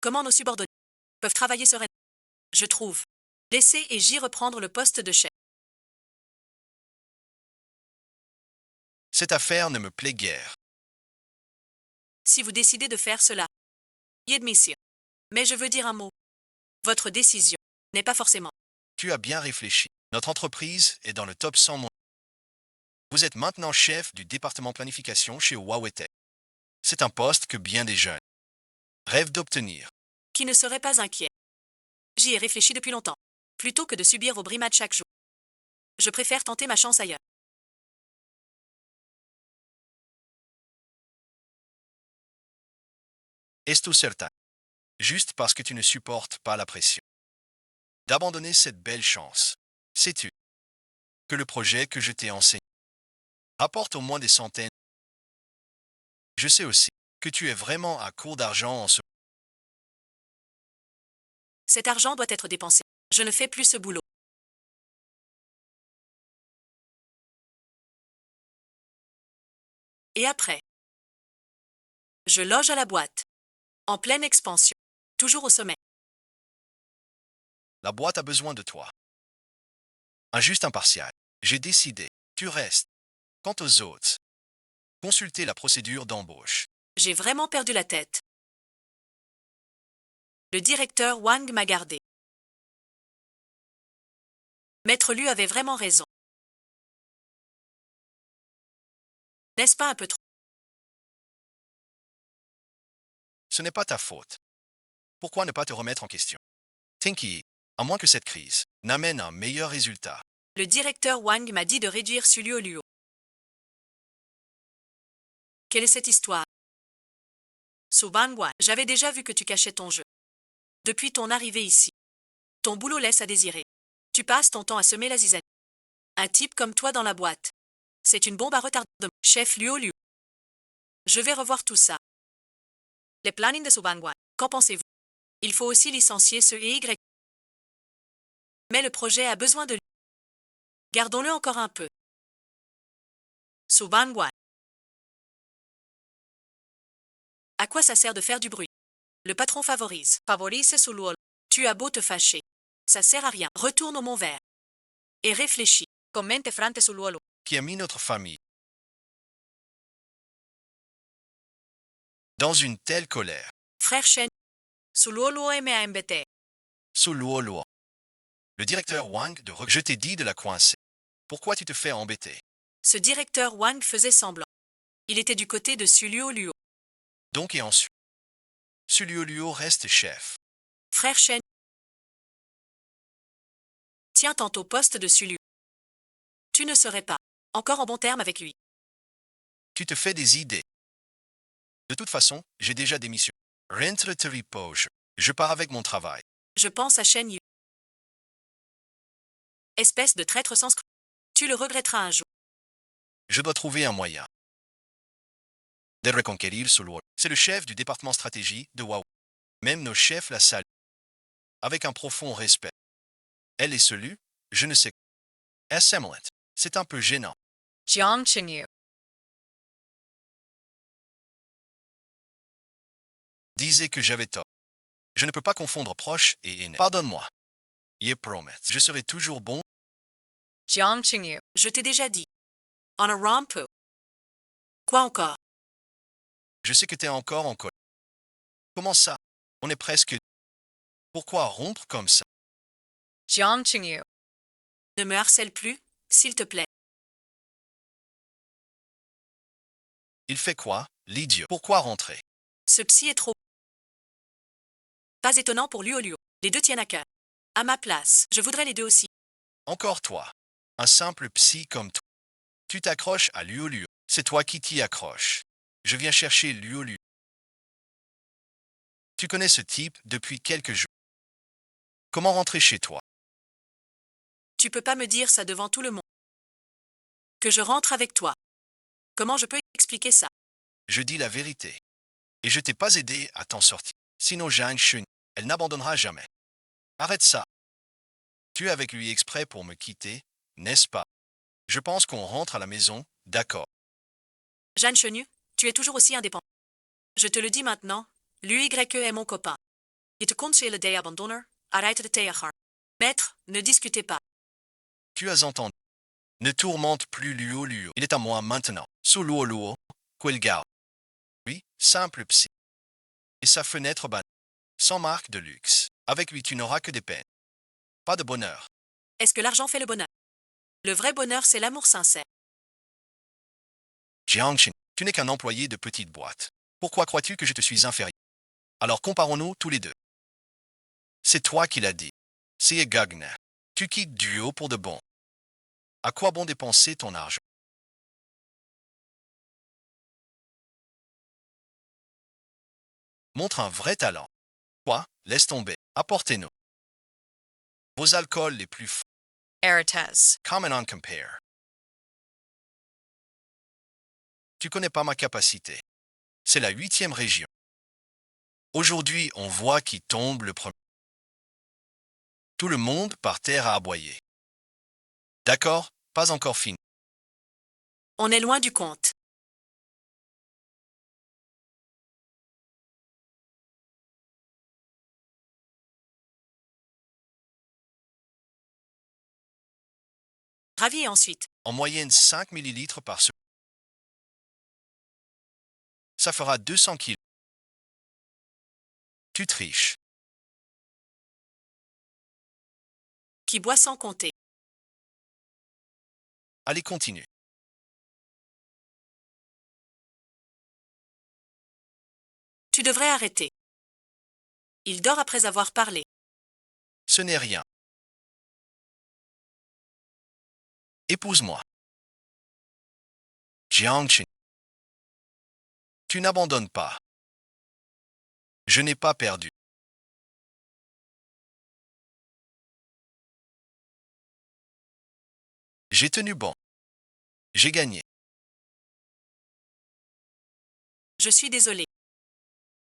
S2: Comment nos subordonnés peuvent travailler sereinement? Je trouve. Laissez et j'y reprendre le poste de chef.
S1: Cette affaire ne me plaît guère.
S2: Si vous décidez de faire cela, Yedmissir. Mais je veux dire un mot. Votre décision n'est pas forcément.
S1: Tu as bien réfléchi. Notre entreprise est dans le top 100 mondial. Vous êtes maintenant chef du département planification chez Huawei Tech. C'est un poste que bien des jeunes rêvent d'obtenir.
S2: Qui ne serait pas inquiet. J'y ai réfléchi depuis longtemps. Plutôt que de subir vos brimades chaque jour. Je préfère tenter ma chance ailleurs.
S1: Est-ce certain? Juste parce que tu ne supportes pas la pression. D'abandonner cette belle chance. Sais-tu que le projet que je t'ai enseigné rapporte au moins des centaines? Je sais aussi que tu es vraiment à court d'argent en ce moment.
S2: Cet argent doit être dépensé. Je ne fais plus ce boulot. Et après, je loge à la boîte. En pleine expansion. Toujours au sommet.
S1: La boîte a besoin de toi. Un juste impartial. J'ai décidé. Tu restes. Quant aux autres, consultez la procédure d'embauche.
S2: J'ai vraiment perdu la tête. Le directeur Wang m'a gardé. Maître Lu avait vraiment raison. N'est-ce pas un peu trop?
S1: Ce n'est pas ta faute. Pourquoi ne pas te remettre en question? Tinky, à moins que cette crise n'amène un meilleur résultat.
S2: Le directeur Wang m'a dit de réduire Sulio Luo. Quelle est cette histoire? Subangwa, j'avais déjà vu que tu cachais ton jeu. Depuis ton arrivée ici. Ton boulot laisse à désirer. Tu passes ton temps à semer la zizanie. Un type comme toi dans la boîte. C'est une bombe à retardement. Chef Luo Luo. Je vais revoir tout ça. Les plannings de Subangwa, qu'en pensez-vous? Il faut aussi licencier ce et Y. Mais le projet a besoin de lui. Gardons-le encore un peu. Subangwa. À quoi ça sert de faire du bruit? Le patron favorise.
S3: Favorise sul ruolo.
S2: Tu as beau te fâcher. Ça sert à rien. Retourne au Mont Vert. Et réfléchis.
S3: Commente frante sul ruolo.
S1: Qui a mis notre famille dans une telle colère.
S2: Frère Shen,
S3: Sul ruolo MAMBT.
S1: Sous Luo. Le directeur Wang je t'ai dit de la coincer. Pourquoi tu te fais embêter?
S2: ce directeur Wang faisait semblant. Il était du côté de Su Luo.
S1: Donc et ensuite. Su Luo reste chef.
S2: Frère Shen, tiens tant au poste de Su Luo. Tu ne serais pas encore en bon terme avec lui.
S1: Tu te fais des idées. De toute façon, j'ai déjà démissionné. Rentre te repose. Je pars avec mon travail.
S2: Je pense à Shen Yu. Espèce de traître sans scrupule. Tu le regretteras un jour.
S1: Je dois trouver un moyen de reconquérir ce Luo. C'est le chef du département stratégie de Huawei. Même nos chefs la saluent. Avec un profond respect. Elle est celui, je ne sais quoi. Assemblant. C'est un peu gênant.
S3: Jiang Chenyu.
S1: Disait que j'avais tort. Je ne peux pas confondre proche et aîné. Pardonne-moi. Je promets. Je serai toujours bon.
S3: Jiang Chenyu.
S2: Je t'ai déjà dit. On a rompu. Quoi encore?
S1: Je sais que t'es encore en colère. Comment ça? On est presque... Pourquoi rompre comme ça?
S3: Jiang Chenyu.
S2: Ne me harcèle plus, s'il te plaît.
S1: Il fait quoi, l'idiot? Pourquoi rentrer?
S2: Ce psy est trop... Pas étonnant pour Luo Luo. Les deux tiennent à cœur. À ma place, je voudrais les deux aussi.
S1: Encore toi. Un simple psy comme toi. Tu t'accroches à Luo Luo. C'est toi qui t'y accroches. Je viens chercher Luo Luo. Tu connais ce type depuis quelques jours. Comment rentrer chez toi?
S2: Tu peux pas me dire ça devant tout le monde. Que je rentre avec toi. Comment je peux expliquer ça?
S1: Je dis la vérité. Et je t'ai pas aidé à t'en sortir. Sinon Jeanne Chun, elle n'abandonnera jamais. Arrête ça. Tu es avec lui exprès pour me quitter, n'est-ce pas? Je pense qu'on rentre à la maison, d'accord.
S2: Jeanne Chenu, tu es toujours aussi indépendant. Je te le dis maintenant, l'UYE est mon copain. Il te compte chez le day abandonner, arrête de te. Maître, ne discutez pas.
S1: Tu as entendu. Ne tourmente plus Luo Luo. Il est à moi maintenant. Sous Luo Luo, Quilgao. Oui, simple psy. Et sa fenêtre banale. Sans marque de luxe. Avec lui, tu n'auras que des peines. Pas de bonheur.
S2: Est-ce que l'argent fait le bonheur? Le vrai bonheur, c'est l'amour sincère.
S1: Jiangxin, tu n'es qu'un employé de petite boîte. Pourquoi crois-tu que je te suis inférieur? Alors comparons-nous tous les deux. C'est toi qui l'as dit. C'est Gagner. Tu quittes Duo pour de bon. À quoi bon dépenser ton argent? Montre un vrai talent. Quoi? Laisse tomber. Apportez-nous vos alcools les plus forts.
S3: Eritas.
S1: Common on compare. Tu connais pas ma capacité. C'est la 8e région. Aujourd'hui, on voit qui tombe le premier. Tout le monde par terre à aboyer. D'accord? Pas encore fini.
S2: On est loin du compte. Ravi ensuite.
S1: En moyenne 5 millilitres par seconde. Ça fera 200 kilos. Tu triches.
S2: Qui boit sans compter.
S1: Allez, continue.
S2: Tu devrais arrêter. Il dort après avoir parlé.
S1: Ce n'est rien. Épouse-moi. Jiangxin. Tu n'abandonnes pas. Je n'ai pas perdu. J'ai tenu bon. J'ai gagné.
S2: Je suis désolé.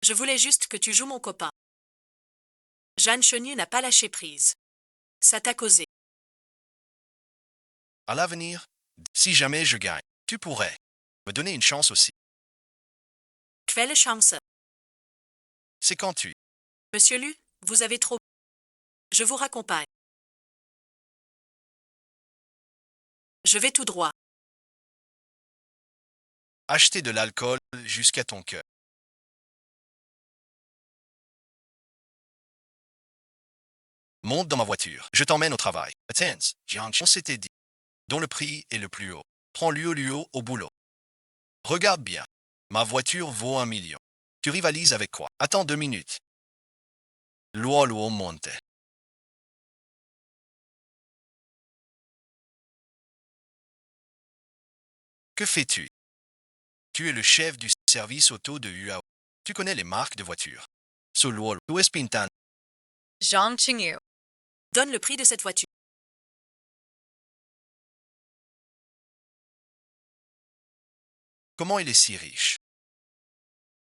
S2: Je voulais juste que tu joues mon copain. Jeanne Chenu n'a pas lâché prise. Ça t'a causé.
S1: À l'avenir, si jamais je gagne, tu pourrais me donner une chance aussi.
S2: Quelle chance.
S1: C'est quand tu...
S2: Monsieur Lu, vous avez trop... Je vous raccompagne. Je vais tout droit.
S1: Acheter de l'alcool jusqu'à ton cœur. Monte dans ma voiture. Je t'emmène au travail. Attends, on s'était dit. Dont le prix est le plus haut. Prends Luo au boulot. Regarde bien. Ma voiture vaut 1 million. Tu rivalises avec quoi? Attends 2 minutes. Luo monte. Que fais-tu? Tu es le chef du service auto de UAO. Tu connais les marques de voitures. Luo, tu es pintan.
S3: Zhang Qingyu.
S2: Donne le prix de cette voiture.
S1: Comment il est si riche?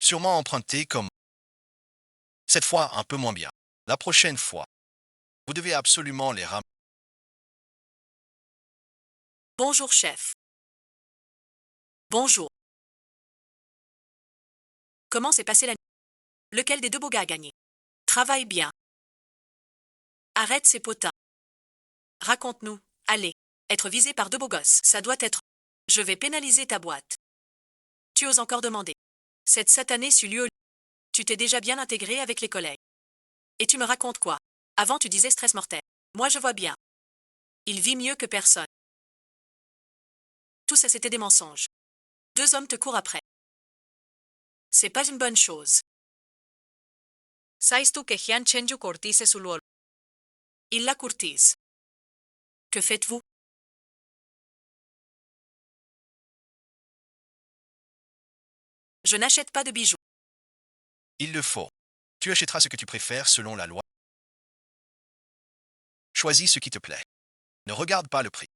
S1: Sûrement emprunté comme... Cette fois, un peu moins bien. La prochaine fois, vous devez absolument les ramener.
S2: Bonjour, chef. Bonjour. Comment s'est passée la nuit? Lequel des deux beaux gars a gagné? Travaille bien. Arrête ces potins. Raconte-nous. Allez. Être visé par deux beaux gosses, ça doit être... Je vais pénaliser ta boîte. Tu oses encore demander. Cette satanée Sulio, tu t'es déjà bien intégré avec les collègues. Et tu me racontes quoi? Avant tu disais stress mortel. Moi je vois bien. Il vit mieux que personne. Tout ça c'était des mensonges. 2 hommes te courent après. C'est pas une bonne chose.
S3: Sais tu que Jian Chenyu cortise su luo.
S2: Il la courtise. Que faites-vous? Je n'achète pas de bijoux.
S1: Il le faut. Tu achèteras ce que tu préfères selon la loi. Choisis ce qui te plaît. Ne regarde pas le prix.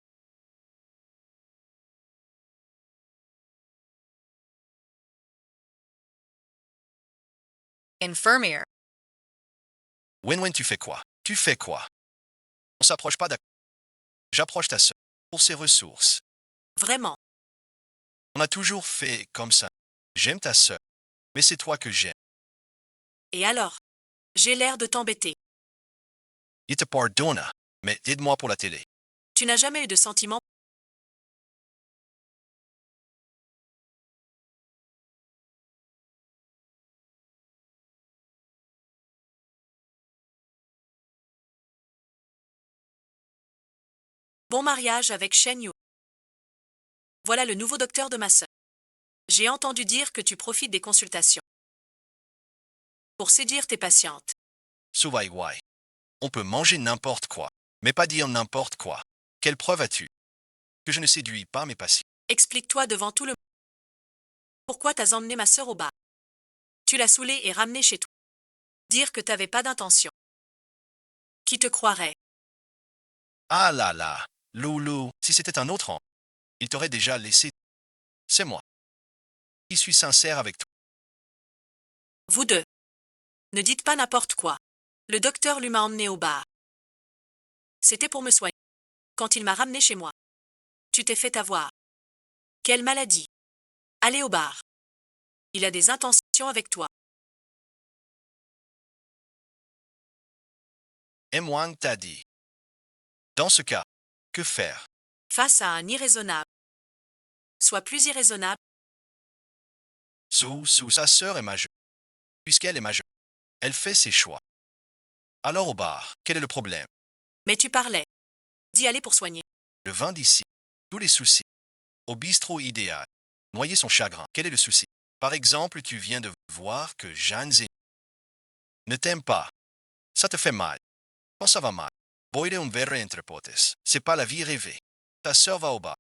S3: Infirmier.
S1: Wen, tu fais quoi? Tu fais quoi? On s'approche pas d'accord. J'approche ta sœur pour ses ressources.
S2: Vraiment.
S1: On a toujours fait comme ça. J'aime ta sœur, mais c'est toi que j'aime.
S2: Et alors? J'ai l'air de t'embêter.
S1: Il te pardonne, mais aide-moi pour la télé.
S2: Tu n'as jamais eu de sentiments? Bon mariage avec Shen Yu. Voilà le nouveau docteur de ma sœur. J'ai entendu dire que tu profites des consultations pour séduire tes patientes.
S1: Wai. On peut manger n'importe quoi, mais pas dire n'importe quoi. Quelle preuve as-tu? Que je ne séduis pas mes patients.
S2: Explique-toi devant tout le monde. Pourquoi t'as emmené ma sœur au bar? Tu l'as saoulée et ramenée chez toi. Dire que t'avais pas d'intention. Qui te croirait?
S1: Ah là là, Loulou, si c'était un autre homme, il t'aurait déjà laissé. C'est moi. Je suis sincère avec toi.
S2: Vous deux. Ne dites pas n'importe quoi. Le docteur lui m'a emmené au bar. C'était pour me soigner. Quand il m'a ramené chez moi. Tu t'es fait avoir. Quelle maladie? Allez au bar. Il a des intentions avec toi.
S1: M1 t'a dit. Dans ce cas, que faire?
S2: Face à un irraisonnable. Sois plus irraisonnable.
S1: Sa sœur est majeure. Puisqu'elle est majeure, elle fait ses choix. Alors au bar, quel est le problème?
S2: Mais tu parlais. D'y aller pour soigner.
S1: Le vin d'ici. Tous les soucis. Au bistrot idéal. Noyer son chagrin. Quel est le souci? Par exemple, tu viens de voir que Jeanne ne t'aime pas. Ça te fait mal. Quand ça va mal, boire un verre entre potes. C'est pas la vie rêvée. Ta sœur va au bar.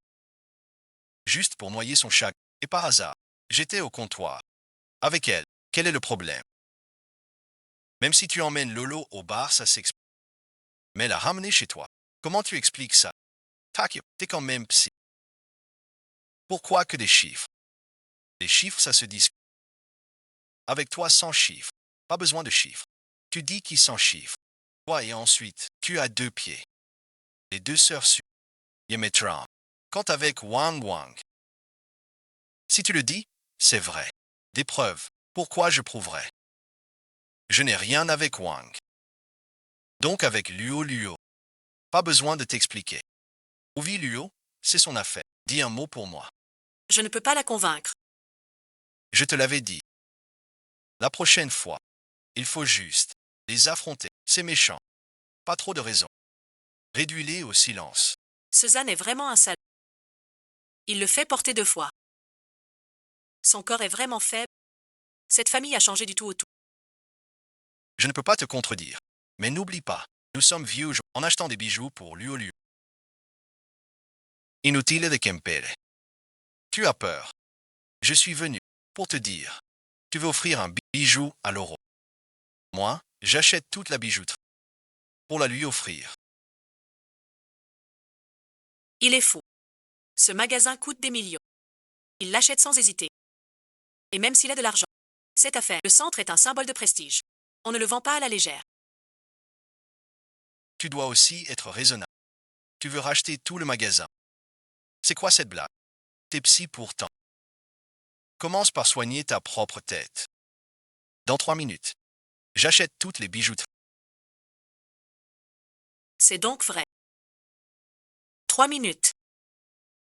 S1: Juste pour noyer son chagrin. Et par hasard, j'étais au comptoir. Avec elle, quel est le problème? Même si tu emmènes Lolo au bar, ça s'explique. Mais la ramener chez toi, comment tu expliques ça? Takio, t'es quand même psy. Pourquoi que des chiffres? Les chiffres, ça se discute. Avec toi, sans chiffres. Pas besoin de chiffres. Tu dis qui sans chiffres. Toi et ensuite, tu as 2 pieds. Les 2 sœurs su. Yemetram. Quant avec Wang Wang. Si tu le dis, c'est vrai. Des preuves. Pourquoi je prouverais? Je n'ai rien avec Wang. Donc avec Luo Luo. Pas besoin de t'expliquer. Ouvi Luo, c'est son affaire. Dis un mot pour moi.
S2: Je ne peux pas la convaincre.
S1: Je te l'avais dit. La prochaine fois, il faut juste les affronter. C'est méchant. Pas trop de raison. Réduis-les au silence.
S2: Suzanne est vraiment un salaud. Il le fait porter 2 fois. Son corps est vraiment faible. Cette famille a changé du tout au tout.
S1: Je ne peux pas te contredire. Mais n'oublie pas, nous sommes vieux en achetant des bijoux pour Luo Luo. Inutile de Kempere. Tu as peur. Je suis venu pour te dire. Tu veux offrir un bijou à Loro. Moi, j'achète toute la bijouterie pour la lui offrir.
S2: Il est fou. Ce magasin coûte des millions. Il l'achète sans hésiter. Et même s'il a de l'argent, cette affaire, le centre est un symbole de prestige. On ne le vend pas à la légère.
S1: Tu dois aussi être raisonnable. Tu veux racheter tout le magasin. C'est quoi cette blague? T'es psy pourtant. Commence par soigner ta propre tête. Dans 3 minutes, j'achète toutes les bijouteries.
S2: C'est donc vrai. 3 minutes.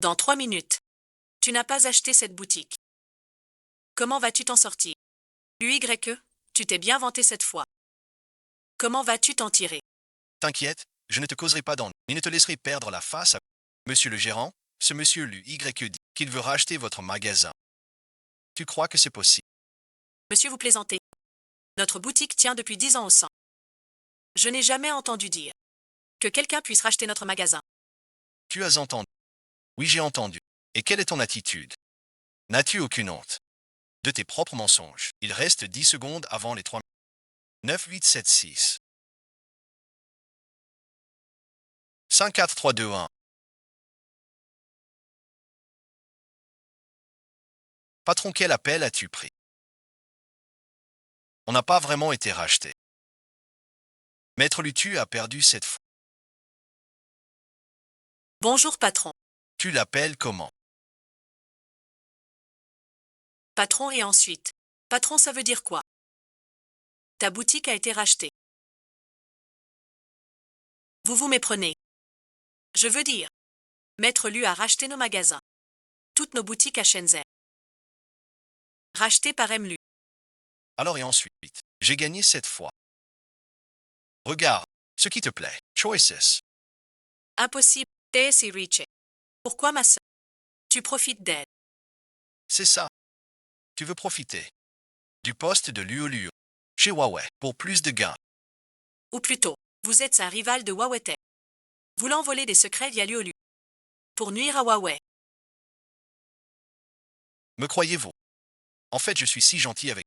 S2: Dans 3 minutes. Tu n'as pas acheté cette boutique. Comment vas-tu t'en sortir? UYE, tu t'es bien vanté cette fois. Comment vas-tu t'en tirer?
S1: T'inquiète, je ne te causerai pas d'ennui, et ne te laisserai perdre la face à Monsieur le gérant. Ce monsieur l'UYE dit qu'il veut racheter votre magasin. Tu crois que c'est possible?
S2: Monsieur, vous plaisantez. Notre boutique tient depuis 10 ans au sang. Je n'ai jamais entendu dire que quelqu'un puisse racheter notre magasin.
S1: Tu as entendu. Oui, j'ai entendu. Et quelle est ton attitude? N'as-tu aucune honte de tes propres mensonges? Il reste 10 secondes avant les 3 9, 8, 7, 6. 5, 4, 3, 2, 1. Patron, quel appel as-tu pris? On n'a pas vraiment été racheté. Maître Lutu a perdu cette fois.
S2: Bonjour patron.
S1: Tu l'appelles comment?
S2: Patron et ensuite. Patron, ça veut dire quoi? Ta boutique a été rachetée. Vous vous méprenez. Je veux dire, Maître Lu a racheté nos magasins. Toutes nos boutiques à Shenzhen. Rachetées par MLU.
S1: Alors et ensuite, j'ai gagné cette fois. Regarde, ce qui te plaît. Choices.
S2: Impossible. TSI Riche. Pourquoi ma sœur? Tu profites d'elle.
S1: C'est ça. Tu veux profiter du poste de Luo Luo chez Huawei pour plus de gains.
S2: Ou plutôt, vous êtes un rival de Huawei Tech. Voulant voler des secrets via Luo Luo. Pour nuire à Huawei.
S1: Me croyez-vous? En fait, je suis si gentil avec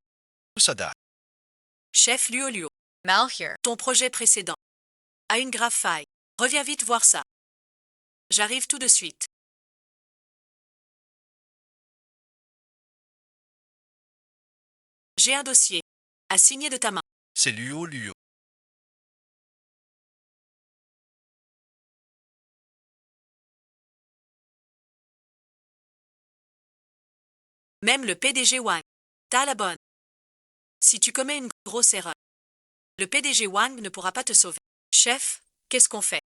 S1: Sada.
S2: Chef Luo Luo.
S3: Mal here.
S2: Ton projet précédent a une grave faille. Reviens vite voir ça. J'arrive tout de suite. J'ai un dossier à signer de ta main.
S1: C'est Luo Luo.
S2: Même le PDG Wang. T'as la bonne. Si tu commets une grosse erreur, le PDG Wang ne pourra pas te sauver. Chef, qu'est-ce qu'on fait?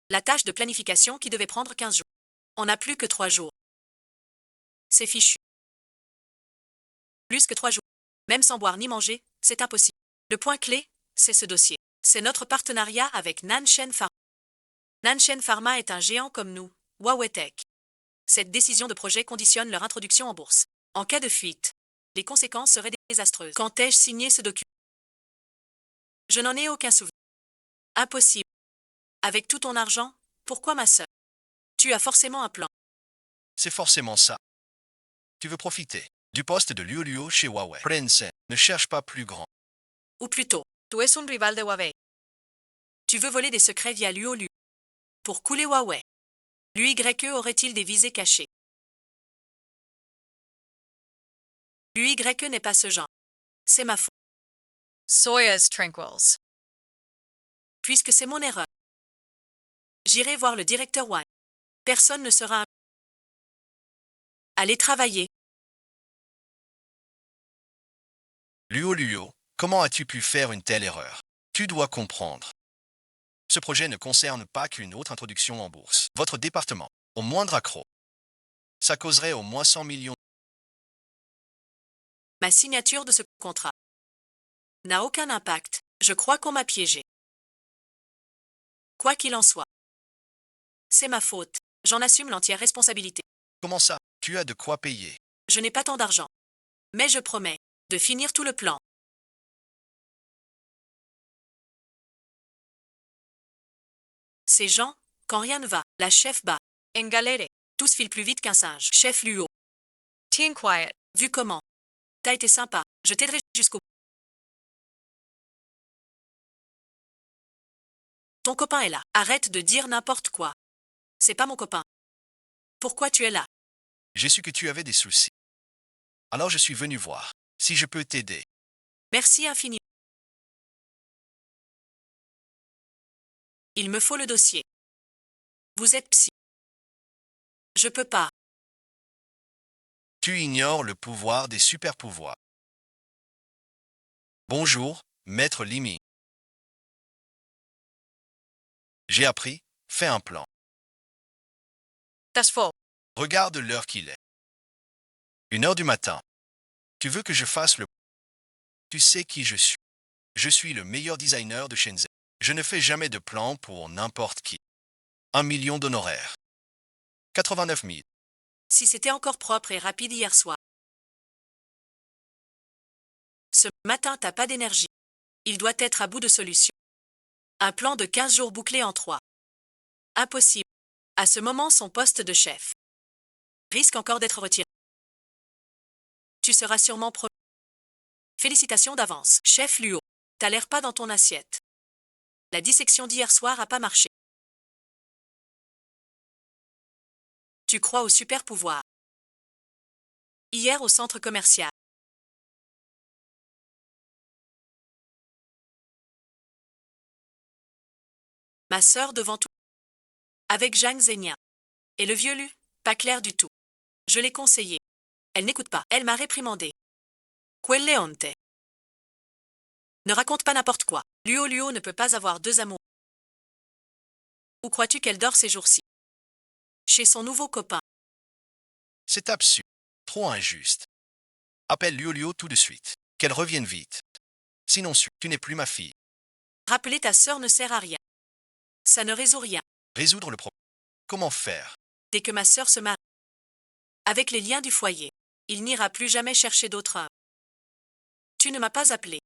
S2: La tâche de planification qui devait prendre 15 jours. On n'a plus que 3 jours. C'est fichu. Plus que 3 jours. Même sans boire ni manger, c'est impossible. Le point clé, c'est ce dossier. C'est notre partenariat avec Nanshen Pharma. Nanshen Pharma est un géant comme nous, Huawei Tech. Cette décision de projet conditionne leur introduction en bourse. En cas de fuite, les conséquences seraient désastreuses. Quand ai-je signé ce document? Je n'en ai aucun souvenir. Impossible. Avec tout ton argent, pourquoi ma sœur? Tu as forcément un plan.
S1: C'est forcément ça. Tu veux profiter du poste de Luo Luo chez Huawei. Prince, ne cherche pas plus grand.
S2: Ou plutôt,
S3: Tú es un rival de Huawei.
S2: tu veux voler des secrets via Luo Luo. Pour couler Huawei. L'UYE aurait-il des visées cachées? L'UYE n'est pas ce genre. C'est ma faute.
S3: Soyas tranquils.
S2: Puisque c'est mon erreur. J'irai voir le directeur Wang. Personne ne sera. Allez travailler.
S1: Luo, comment as-tu pu faire une telle erreur? Tu dois comprendre. Ce projet ne concerne pas qu'une autre introduction en bourse. Votre département, au moindre accroc, ça causerait au moins 100 millions.
S2: Ma signature de ce contrat n'a aucun impact. Je crois qu'on m'a piégé. Quoi qu'il en soit, c'est ma faute. J'en assume l'entière responsabilité.
S1: Comment ça? Tu as de quoi payer.
S2: Je n'ai pas tant d'argent. Mais je promets de finir tout le plan. Ces gens, quand rien ne va, la chef bat.
S3: Engalere.
S2: Tous filent plus vite qu'un singe. Chef Luo,
S3: Teen quiet.
S2: vu comment? T'as été sympa. Je t'aiderai jusqu'au bout. Ton copain est là. Arrête de dire n'importe quoi. C'est pas mon copain. Pourquoi tu es là?
S1: J'ai su que tu avais des soucis. Alors je suis venu voir si je peux t'aider.
S2: Merci infiniment. Il me faut le dossier. Vous êtes psy. Je peux pas.
S1: Tu ignores le pouvoir des super-pouvoirs. Bonjour, maître Limi. J'ai appris, fais un plan.
S3: Das faux.
S1: Regarde l'heure qu'il est. 1 heure du matin. Tu veux que je fasse le... Tu sais qui je suis. Je suis le meilleur designer de Shenzhen. Je ne fais jamais de plan pour n'importe qui. 1 million d'honoraires. 89 000.
S2: Si c'était encore propre et rapide hier soir. Ce matin, t'as pas d'énergie. Il doit être à bout de solutions. Un plan de 15 jours bouclé en 3. Impossible. À ce moment, son poste de chef risque encore d'être retiré. Tu seras sûrement promu. Félicitations d'avance. Chef Luo, t'as l'air pas dans ton assiette. La dissection d'hier soir a pas marché. Tu crois au super pouvoir. Hier au centre commercial. Ma sœur devant tout. Avec Zhang Zenia. Et le vieux Lu, pas clair du tout. Je l'ai conseillé. Elle n'écoute pas. Elle m'a réprimandé. Quelle honte. Ne raconte pas n'importe quoi. Luo ne peut pas avoir 2 amours. Où crois-tu qu'elle dort ces jours-ci? Chez son nouveau copain.
S1: C'est absurde. Trop injuste. Appelle Luo tout de suite. Qu'elle revienne vite. Sinon, tu n'es plus ma fille.
S2: Rappeler ta sœur ne sert à rien. Ça ne résout rien.
S1: Résoudre le problème. Comment faire?
S2: Dès que ma sœur se marie. Avec les liens du foyer, il n'ira plus jamais chercher d'autres hommes. Tu ne m'as pas appelé.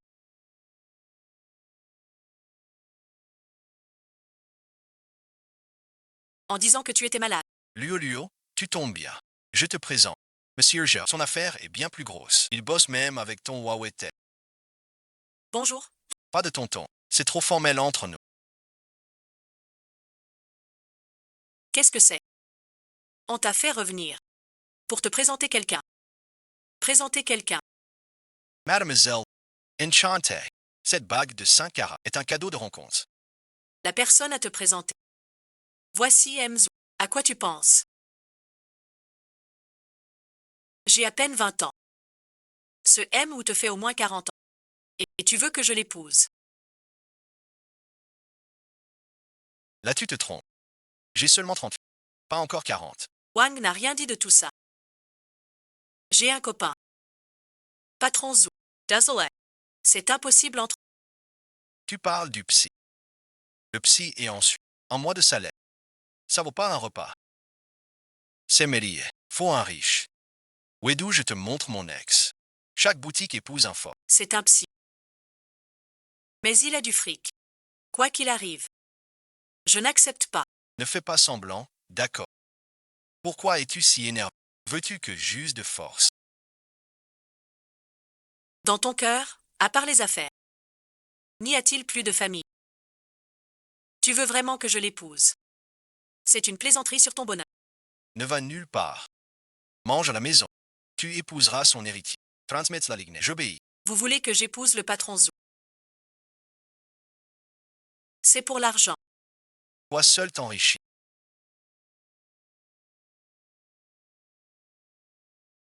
S2: En disant que tu étais malade.
S1: Luo, tu tombes bien. Je te présente. Monsieur Zhao, son affaire est bien plus grosse. Il bosse même avec ton Huawei Tech.
S2: Bonjour.
S1: Pas de tonton. C'est trop formel entre nous.
S2: Qu'est-ce que c'est? On t'a fait revenir. Pour te présenter quelqu'un. Présenter quelqu'un.
S1: Mademoiselle, enchanté. Cette bague de 5 carats est un cadeau de rencontre.
S2: La personne à te présenter. Voici Mzou. À quoi tu penses? J'ai à peine 20 ans. Ce M ou te fait au moins 40 ans. Et tu veux que je l'épouse.
S1: Là, tu te trompes. J'ai seulement 30. Pas encore 40.
S2: Wang n'a rien dit de tout ça. J'ai un copain. Patron Zhou.
S3: Désolé.
S2: C'est impossible entre...
S1: Tu parles du psy. Le psy et ensuite, 1 mois de salaire. Ça vaut pas un repas. C'est mélier. Faut un riche. Wedou, je te montre mon ex. Chaque boutique épouse un fort.
S2: C'est un psy. Mais il a du fric. Quoi qu'il arrive. Je n'accepte pas.
S1: Ne fais pas semblant, d'accord. Pourquoi es-tu si énervé? Veux-tu que j'use de force?
S2: Dans ton cœur, à part les affaires. N'y a-t-il plus de famille? Tu veux vraiment que je l'épouse? C'est une plaisanterie sur ton bonheur.
S1: Ne va nulle part. Mange à la maison. Tu épouseras son héritier. Transmets la ligne. J'obéis.
S2: Vous voulez que j'épouse le patron Zhou? C'est pour l'argent.
S1: Toi seul t'enrichis.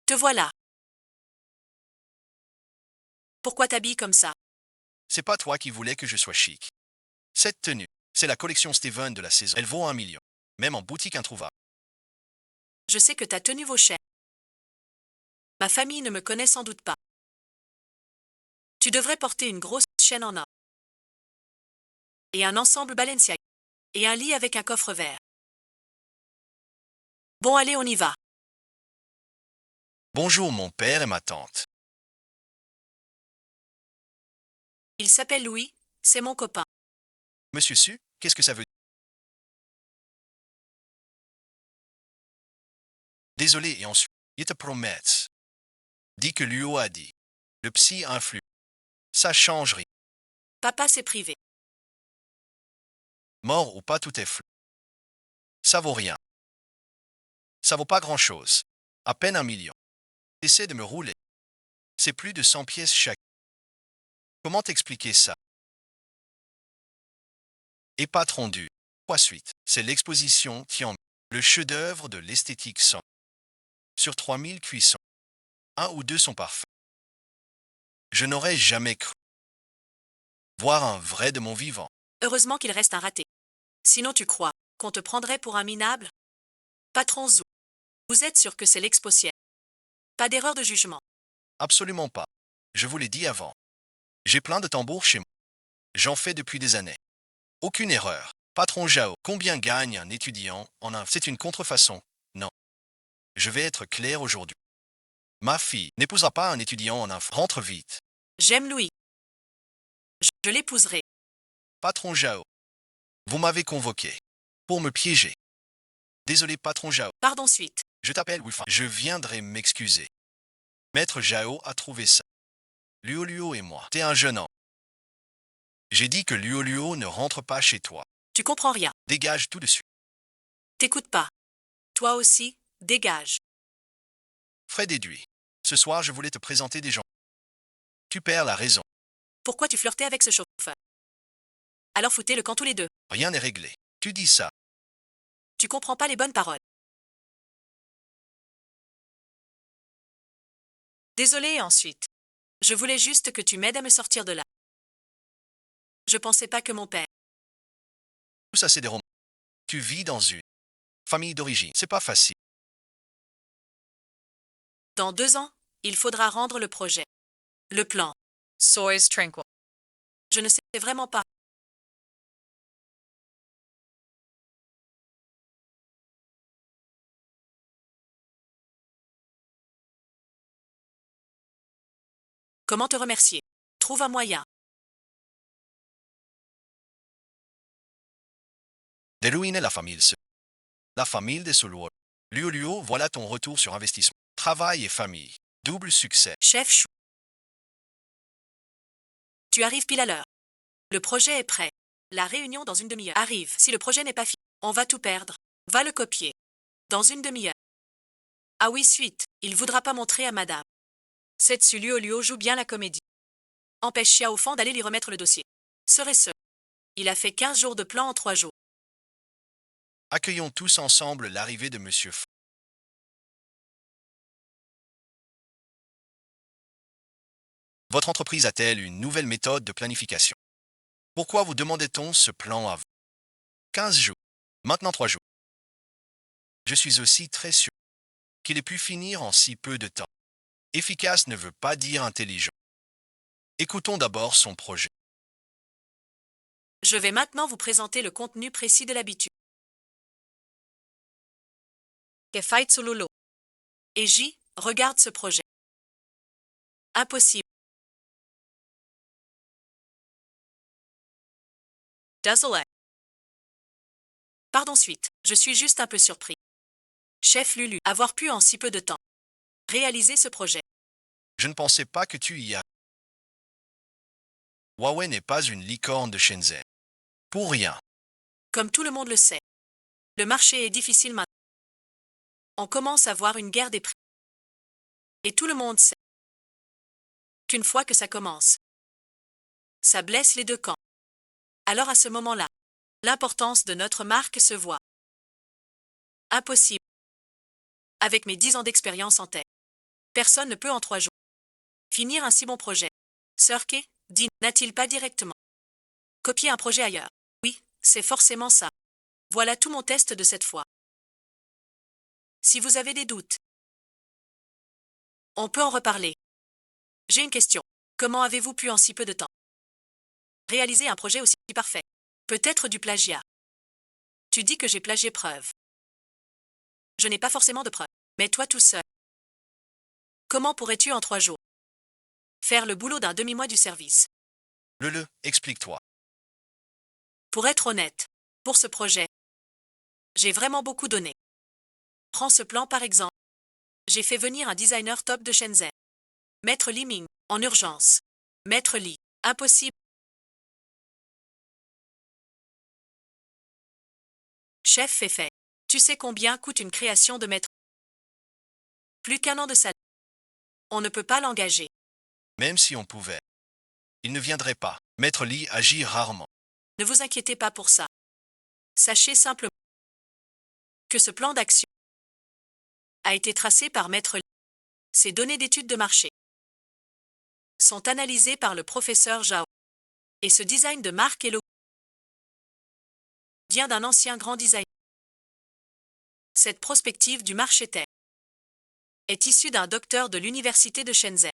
S2: Te voilà. Pourquoi t'habilles comme ça?
S1: C'est pas toi qui voulais que je sois chic. Cette tenue, c'est la collection Steven de la saison. Elle vaut 1 million. Même en boutique introuvable.
S2: Je sais que ta tenue vaut cher. Ma famille ne me connaît sans doute pas. Tu devrais porter une grosse chaîne en or. Et un ensemble Balenciaga. Et un lit avec un coffre vert. Bon, allez, on y va.
S1: Bonjour mon père et ma tante.
S2: Il s'appelle Louis, c'est mon copain.
S1: Monsieur Su, qu'est-ce que ça veut dire? Désolé et ensuite, il te promet. Dis que Luo a dit. Le psy influe. Ça change rien.
S2: Papa, c'est privé.
S1: Mort ou pas, tout est flou. Ça vaut rien. Ça vaut pas grand-chose. À peine 1 million. Essaie de me rouler. C'est plus de 100 pièces chaque. Comment t'expliquer ça? Et patron du. Quoi suite? C'est l'exposition qui en le chef-d'œuvre de l'esthétique sans. Sur 3000 cuissons. 1 ou 2 sont parfaits. Je n'aurais jamais cru voir un vrai de mon vivant.
S2: Heureusement qu'il reste un raté. Sinon, tu crois qu'on te prendrait pour un minable? Patron Zou. Vous êtes sûr que c'est l'exposition? Pas d'erreur de jugement.
S1: Absolument pas. Je vous l'ai dit avant. J'ai plein de tambours chez moi. J'en fais depuis des années. Aucune erreur. Patron Jao, combien gagne un étudiant en un... C'est une contrefaçon. Non. Je vais être clair aujourd'hui. Ma fille n'épousera pas un étudiant en un... Rentre vite.
S2: J'aime Louis. Je l'épouserai.
S1: Patron Jao. Vous m'avez convoqué. Pour me piéger. Désolé, patron Jao.
S2: Pardon suite.
S1: Je t'appelle Wifa. Je viendrai m'excuser. Maître Jao a trouvé ça. Luo Luo et moi. T'es un jeune homme. J'ai dit que Luo Luo ne rentre pas chez toi.
S2: Tu comprends rien.
S1: Dégage tout de suite.
S2: T'écoutes pas. Toi aussi, dégage.
S1: Frais déduit. Ce soir, je voulais te présenter des gens. Tu perds la raison.
S2: Pourquoi tu flirtais avec ce chauffeur? Alors foutez le camp tous les deux.
S1: Rien n'est réglé. Tu dis ça.
S2: Tu comprends pas les bonnes paroles. Désolé ensuite. Je voulais juste que tu m'aides à me sortir de là. Je pensais pas que mon père...
S1: Tout ça, c'est des romans. Tu vis dans une famille d'origine. C'est pas facile.
S2: Dans 2 ans, il faudra rendre le projet. Le plan.
S3: Sois tranquil.
S2: Je ne sais vraiment pas. Comment te remercier? Trouve un moyen.
S1: Déruiner la famille. La famille des Solois. Luo Luo, voilà ton retour sur investissement. Travail et famille. Double succès.
S2: Chef Chou. Tu arrives pile à l'heure. Le projet est prêt. La réunion dans une demi-heure arrive. Si le projet n'est pas fini, on va tout perdre. Va le copier. Dans une demi-heure. Ah oui, suite. Il voudra pas montrer à madame. Setsu Luo joue bien la comédie. Empêche Xiao Fan d'aller lui remettre le dossier. Serait-ce. Il a fait 15 jours de plan en 3 jours.
S1: Accueillons tous ensemble l'arrivée de Monsieur F. Votre entreprise a-t-elle une nouvelle méthode de planification? Pourquoi vous demandait-on ce plan avant 15 jours? Maintenant 3 jours. Je suis aussi très sûr qu'il ait pu finir en si peu de temps. Efficace ne veut pas dire intelligent. Écoutons d'abord son projet.
S2: Je vais maintenant vous présenter le contenu précis de l'habitude.
S3: Que fai Tsululu.
S2: Et J, regarde ce projet. Impossible.
S3: Désolé.
S2: Pardon suite, je suis juste un peu surpris. Chef Lulu, avoir pu en si peu de temps réaliser ce projet.
S1: Je ne pensais pas que tu y as. Huawei n'est pas une licorne de Shenzhen. Pour rien.
S2: Comme tout le monde le sait. Le marché est difficile maintenant. On commence à voir une guerre des prix. Et tout le monde sait qu'une fois que ça commence, ça blesse les deux camps. Alors à ce moment-là, l'importance de notre marque se voit. Impossible. Avec mes 10 ans d'expérience en tech, personne ne peut en 3 jours finir un si bon projet. Sir K, dit, n'a-t-il pas directement copié un projet ailleurs? Oui, c'est forcément ça. Voilà tout mon test de cette fois. Si vous avez des doutes, on peut en reparler. J'ai une question. Comment avez-vous pu en si peu de temps réaliser un projet aussi parfait? Peut-être du plagiat. Tu dis que j'ai plagié preuve. Je n'ai pas forcément de preuve. Mais toi tout seul. Comment pourrais-tu en 3 jours faire le boulot d'un demi-mois du service?
S1: Explique-toi.
S2: Pour être honnête, pour ce projet, j'ai vraiment beaucoup donné. Prends ce plan par exemple. J'ai fait venir un designer top de Shenzhen. Maître Li Ming, en urgence. Maître Li, impossible. Chef fait. Tu sais combien coûte une création de maître? Plus qu'1 an de salaire. On ne peut pas l'engager.
S1: Même si on pouvait. Il ne viendrait pas. Maître Lee agit rarement.
S2: Ne vous inquiétez pas pour ça. Sachez simplement que ce plan d'action a été tracé par Maître Li. Ces données d'études de marché sont analysées par le professeur Zhao. Et ce design de marque et logo vient d'un ancien grand designer. Cette prospective du marché tech est issue d'un docteur de l'université de Shenzhen.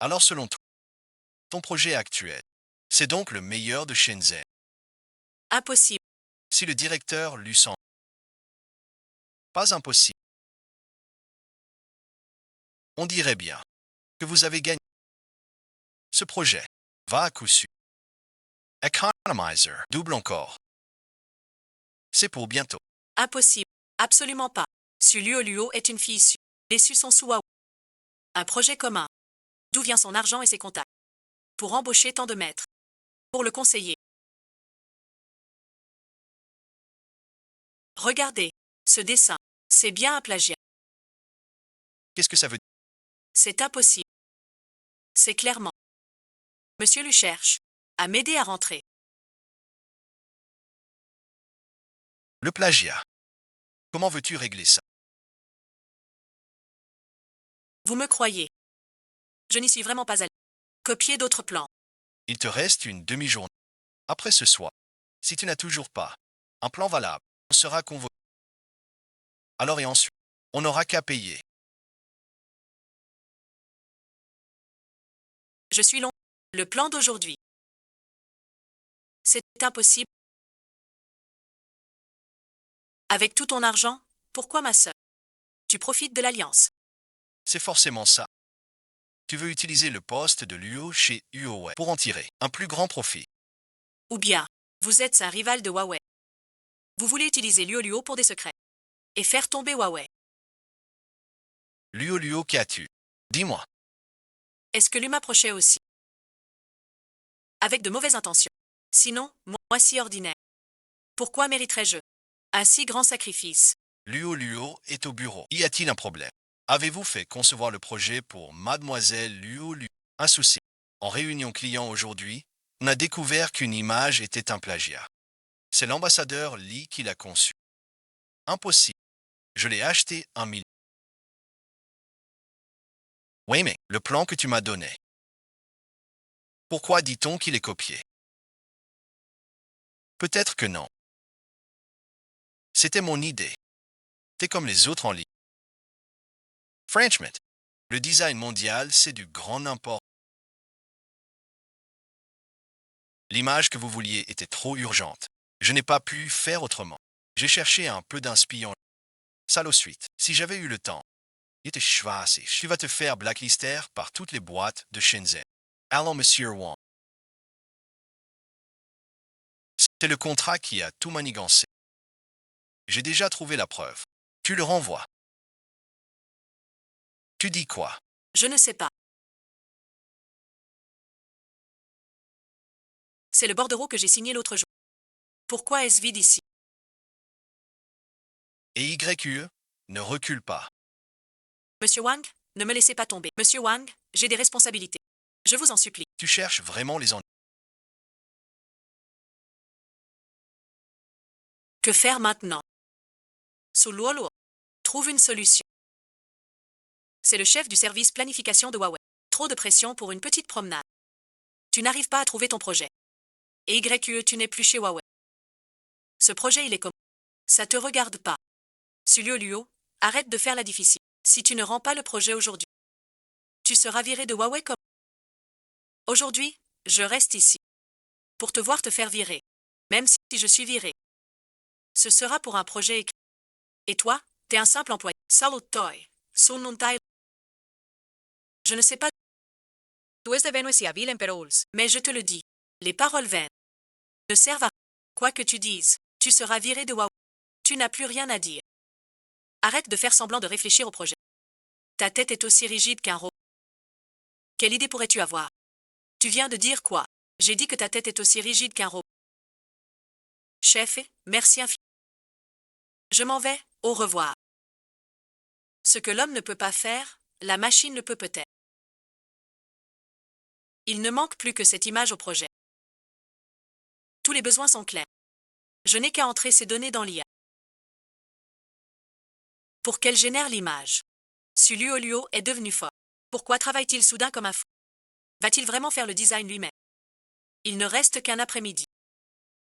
S1: Alors selon toi, ton projet actuel, c'est donc le meilleur de Shenzhen.
S2: Impossible.
S1: Si le directeur lui semble pas impossible, on dirait bien que vous avez gagné. Ce projet va à coup sûr. Economizer, double encore. C'est pour bientôt.
S2: Impossible. Absolument pas. Su Luo est une fille issue. Les Su sont sous Huawei. Un projet commun. D'où vient son argent et ses contacts? Pour embaucher tant de maîtres. Pour le conseiller. Regardez. Ce dessin. C'est bien un plagiat.
S1: Qu'est-ce que ça veut dire?
S2: C'est impossible. C'est clairement. Monsieur lui cherche à m'aider à rentrer.
S1: Le plagiat. Comment veux-tu régler ça?
S2: Vous me croyez? Je n'y suis vraiment pas allé. Copier d'autres plans.
S1: Il te reste une demi-journée. Après ce soir, si tu n'as toujours pas un plan valable, on sera convoqué. Alors et ensuite, on n'aura qu'à payer.
S2: Je suis long. Le plan d'aujourd'hui. C'est impossible. Avec tout ton argent, pourquoi ma sœur? Tu profites de l'alliance.
S1: C'est forcément ça. Tu veux utiliser le poste de Luo chez Huawei pour en tirer un plus grand profit.
S2: Ou bien, vous êtes un rival de Huawei. Vous voulez utiliser Luo pour des secrets. Et faire tomber Huawei.
S1: Luo, qu'as-tu? Dis-moi.
S2: Est-ce que lui m'approchait aussi? Avec de mauvaises intentions. Sinon, moi si ordinaire. Pourquoi mériterais-je un si grand sacrifice?
S1: Luo est au bureau. Y a-t-il un problème? Avez-vous fait concevoir le projet pour Mademoiselle Luo? Un souci. En réunion client aujourd'hui, on a découvert qu'une image était un plagiat. C'est l'ambassadeur Li qui l'a conçu. Impossible. Je l'ai acheté 1 million. Oui, mais le plan que tu m'as donné. Pourquoi dit-on qu'il est copié? Peut-être que non. C'était mon idée. T'es comme les autres en ligne. Franchement, le design mondial, c'est du grand n'importe. L'image que vous vouliez était trop urgente. Je n'ai pas pu faire autrement. J'ai cherché un peu d'inspiration. Sale aux suites. Si j'avais eu le temps. Tu vas te faire blacklister par toutes les boîtes de Shenzhen. Allons, Monsieur Wang. C'est le contrat qui a tout manigancé. J'ai déjà trouvé la preuve. Tu le renvoies. Tu dis quoi?
S2: Je ne sais pas. C'est le bordereau que j'ai signé l'autre jour. Pourquoi est-ce vide ici?
S1: Et YQE ne recule pas.
S2: Monsieur Wang, ne me laissez pas tomber. Monsieur Wang, j'ai des responsabilités. Je vous en supplie.
S1: Tu cherches vraiment les ennuis.
S2: Que faire maintenant? Su Luo trouve une solution. C'est le chef du service planification de Huawei. Trop de pression pour une petite promenade. Tu n'arrives pas à trouver ton projet. Et YQE, tu n'es plus chez Huawei. Ce projet, il est comme... Ça te regarde pas. Sulio Luo, arrête de faire la difficile. Si tu ne rends pas le projet aujourd'hui, tu seras viré de Huawei comme... Aujourd'hui, je reste ici. Pour te voir te faire virer. Même si je suis viré. Ce sera pour un projet écrit. Et toi, t'es un simple employé. Salut Toy. Sununtai. Je ne sais pas,
S3: Tú es de Venus y Avil en Perouls.
S2: mais je te le dis. Les paroles vaines ne servent à rien. Quoi que tu dises, tu seras viré de Huawei. Tu n'as plus rien à dire. Arrête de faire semblant de réfléchir au projet. Ta tête est aussi rigide qu'un robot. Quelle idée pourrais-tu avoir? Tu viens de dire quoi? J'ai dit que ta tête est aussi rigide qu'un robot. Chef, merci infiniment. Je m'en vais, au revoir. Ce que l'homme ne peut pas faire, la machine le peut peut-être. Il ne manque plus que cette image au projet. Tous les besoins sont clairs. Je n'ai qu'à entrer ces données dans l'IA. Pour qu'elle génère l'image. Sulio Luo est devenu fort. Pourquoi travaille-t-il soudain comme un fou? Va-t-il vraiment faire le design lui-même? Il ne reste qu'un après-midi.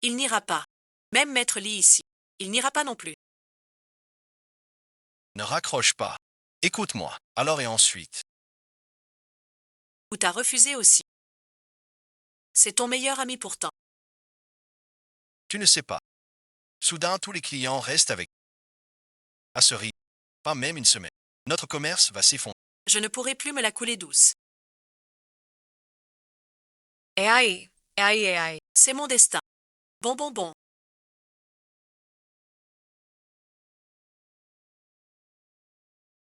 S2: Il n'ira pas. Même Maître Lee ici. Il n'ira pas non plus.
S1: Ne raccroche pas. Écoute-moi. Alors et ensuite.
S2: Ou t'as refusé aussi. C'est ton meilleur ami pourtant.
S1: Tu ne sais pas. Soudain, tous les clients restent avec. À ce rythme, pas même une semaine. Notre commerce va s'effondrer.
S2: Je ne pourrai plus me la couler douce.
S3: AI.
S2: C'est mon destin. Bon.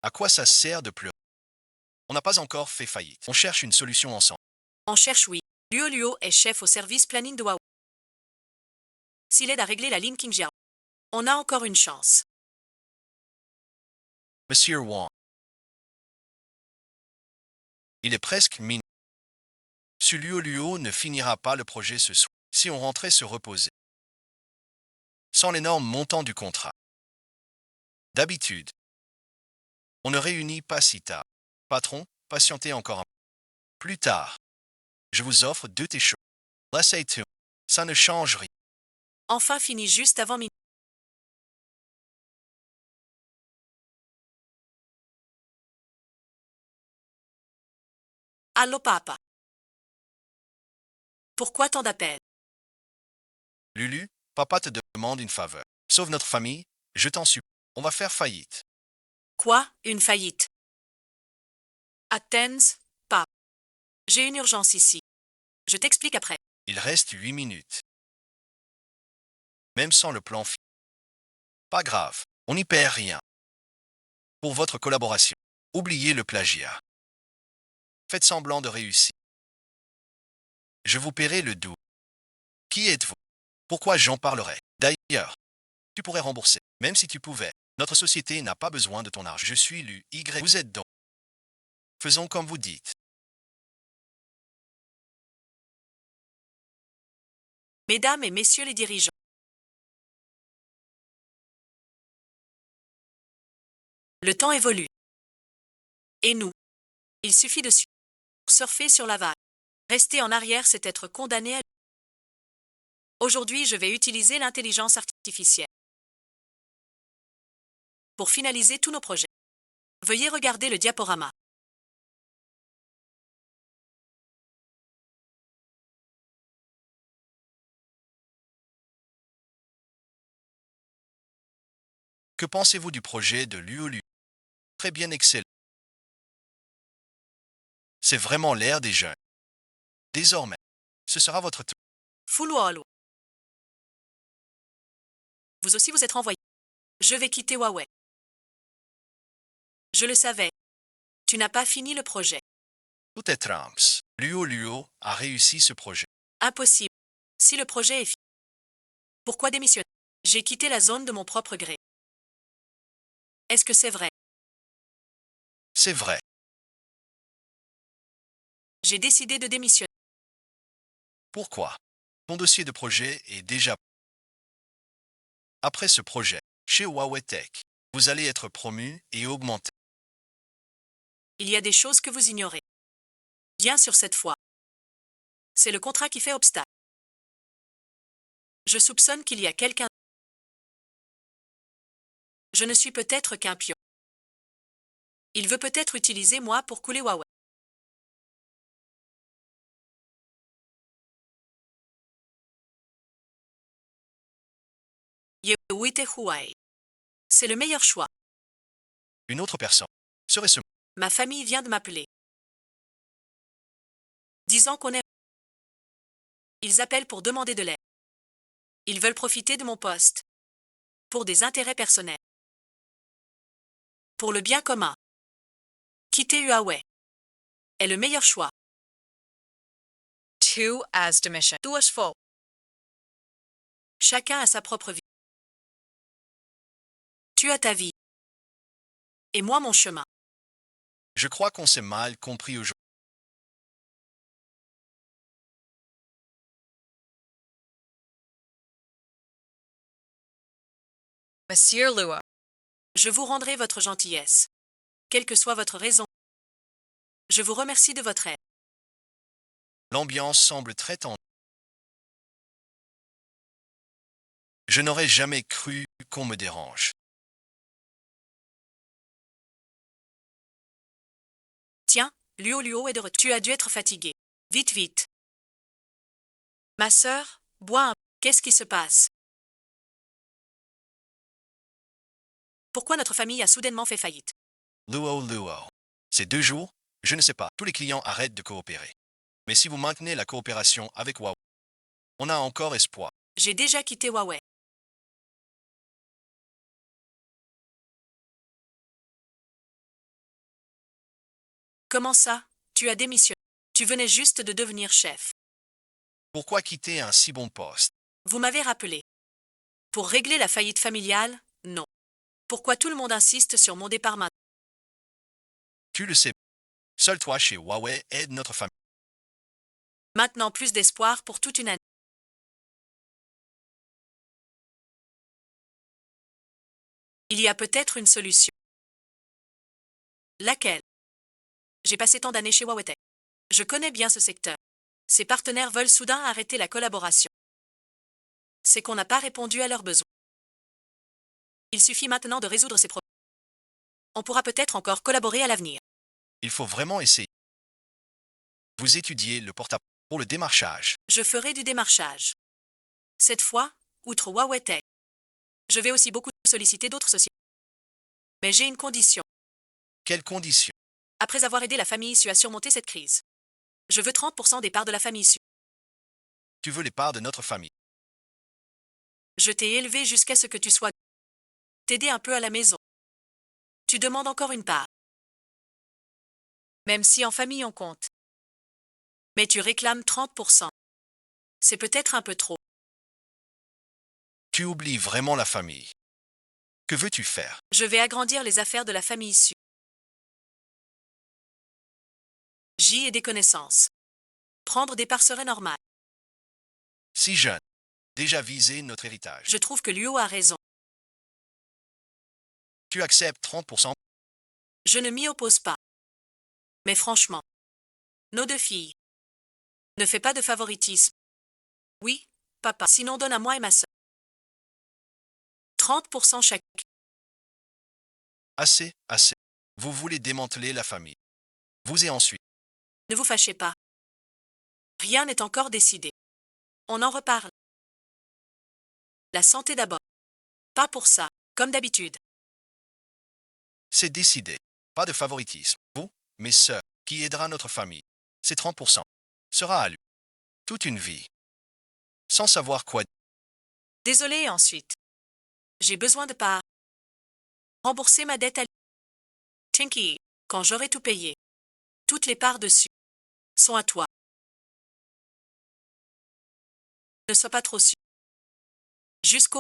S1: À quoi ça sert de pleurer? On n'a pas encore fait faillite. On cherche une solution ensemble.
S2: On cherche oui. Luo est chef au service planning de Huawei. S'il aide à régler la ligne Qingjiao, on a encore une chance.
S1: Monsieur Wang. Il est presque minuit. Sulio ne finira pas le projet ce soir. Si on rentrait se reposer. Sans l'énorme montant du contrat. D'habitude, on ne réunit pas si tard. Patron, patientez encore un peu. Plus tard, je vous offre 2 thés chauds. Laissez tout. Ça ne change rien.
S2: Enfin fini juste avant minuit. Allô papa. Pourquoi tant d'appels?
S1: Lulu, papa te demande une faveur. Sauve notre famille, je t'en supplie. On va faire faillite.
S2: Quoi? Une faillite? Athens, papa. J'ai une urgence ici. Je t'explique après.
S1: Il reste 8 minutes. Même sans le plan final. Pas grave, on n'y perd rien. Pour votre collaboration, oubliez le plagiat. Faites semblant de réussir. Je vous paierai le double. Qui êtes-vous? Pourquoi j'en parlerai? D'ailleurs, tu pourrais rembourser, même si tu pouvais. Notre société n'a pas besoin de ton argent. Je suis l'UY. Vous êtes donc. Faisons comme vous dites.
S2: Mesdames et messieurs les dirigeants. Le temps évolue. Et nous? Il suffit de surfer sur la vague. Rester en arrière, c'est être condamné à... Aujourd'hui, je vais utiliser l'intelligence artificielle pour finaliser tous nos projets. Veuillez regarder le diaporama.
S1: Que pensez-vous du projet de l'UOLU? Très bien, excellent. C'est vraiment l'ère des jeunes. Désormais, ce sera votre tour.
S2: Fuluolo. Vous aussi vous êtes renvoyé. Je vais quitter Huawei. Je le savais. Tu n'as pas fini le projet.
S1: Tout est trams. L'UOLUO a réussi ce projet.
S2: Impossible. Si le projet est fini. Pourquoi démissionner? J'ai quitté la zone de mon propre gré. Est-ce que c'est vrai?
S1: C'est vrai.
S2: J'ai décidé de démissionner.
S1: Pourquoi? Ton dossier de projet est déjà... Après ce projet, chez Huawei Tech, vous allez être promu et augmenté.
S2: Il y a des choses que vous ignorez. Bien sûr cette fois. C'est le contrat qui fait obstacle. Je soupçonne qu'il y a quelqu'un. Je ne suis peut-être qu'un pion. Il veut peut-être utiliser moi pour couler Huawei. Yewite Huawei. C'est le meilleur choix.
S1: Une autre personne serait ce.
S2: Ma famille vient de m'appeler. Disant qu'on est. Ils appellent pour demander de l'aide. Ils veulent profiter de mon poste. Pour des intérêts personnels. Pour le bien commun. Quitter Huawei est le meilleur choix.
S3: Tu as de mission. Duas vol.
S2: Chacun a sa propre vie. Tu as ta vie. Et moi mon chemin.
S1: Je crois qu'on s'est mal compris aujourd'hui.
S3: Monsieur Lua.
S2: Je vous rendrai votre gentillesse. Quelle que soit votre raison. Je vous remercie de votre aide.
S1: L'ambiance semble très tendue. Je n'aurais jamais cru qu'on me dérange.
S2: Tiens, Luo est de retour. Tu as dû être fatigué. Vite, vite. Ma sœur, bois un. Qu'est-ce qui se passe? Pourquoi notre famille a soudainement fait faillite?
S1: Luo. Ces 2 jours, je ne sais pas. Tous les clients arrêtent de coopérer. Mais si vous maintenez la coopération avec Huawei, on a encore espoir.
S2: J'ai déjà quitté Huawei. Comment ça? Tu as démissionné. Tu venais juste de devenir chef.
S1: Pourquoi quitter un si bon poste?
S2: Vous m'avez rappelé. Pour régler la faillite familiale? Non. Pourquoi tout le monde insiste sur mon départ maintenant?
S1: Tu le sais. Seul toi chez Huawei aide notre famille.
S2: Maintenant plus d'espoir pour toute une année. Il y a peut-être une solution. Laquelle? J'ai passé tant d'années chez Huawei Tech. Je connais bien ce secteur. Ses partenaires veulent soudain arrêter la collaboration. C'est qu'on n'a pas répondu à leurs besoins. Il suffit maintenant de résoudre ces problèmes. On pourra peut-être encore collaborer à l'avenir.
S1: Il faut vraiment essayer. Vous étudiez le portable pour le démarchage.
S2: Je ferai du démarchage. Cette fois, outre Huawei Tech, je vais aussi beaucoup solliciter d'autres sociétés. Mais j'ai une condition.
S1: Quelles conditions?
S2: Après avoir aidé la famille Su à surmonter cette crise, je veux 30% des parts de la famille Su.
S1: Tu veux les parts de notre famille.
S2: Je t'ai élevé jusqu'à ce que tu sois. T'aider un peu à la maison. Tu demandes encore une part.
S3: Même si en famille on compte.
S2: Mais tu réclames 30%. C'est peut-être un peu trop.
S1: Tu oublies vraiment la famille. Que veux-tu faire?
S2: Je vais agrandir les affaires de la famille Su. J'y ai des connaissances. Prendre des parts serait normal.
S1: Si jeune, déjà visé notre héritage.
S2: Je trouve que Luo a raison.
S1: Tu acceptes 30%.
S2: Je ne m'y oppose pas. Mais franchement, nos 2 filles. Ne fais pas de favoritisme. Oui, papa. Sinon donne à moi et ma sœur. 30% chaque.
S1: Assez. Vous voulez démanteler la famille. Vous et ensuite.
S2: Ne vous fâchez pas. Rien n'est encore décidé. On en reparle. La santé d'abord. Pas pour ça, comme d'habitude.
S1: C'est décidé. Pas de favoritisme. Vous, mes sœurs, qui aidera notre famille. Ces 30% sera à lui. Toute une vie. Sans savoir quoi.
S2: Désolé ensuite. J'ai besoin de parts. Rembourser ma dette à Tinky, quand j'aurai tout payé. Toutes les parts dessus sont à toi. Ne sois pas trop sûr. Jusqu'au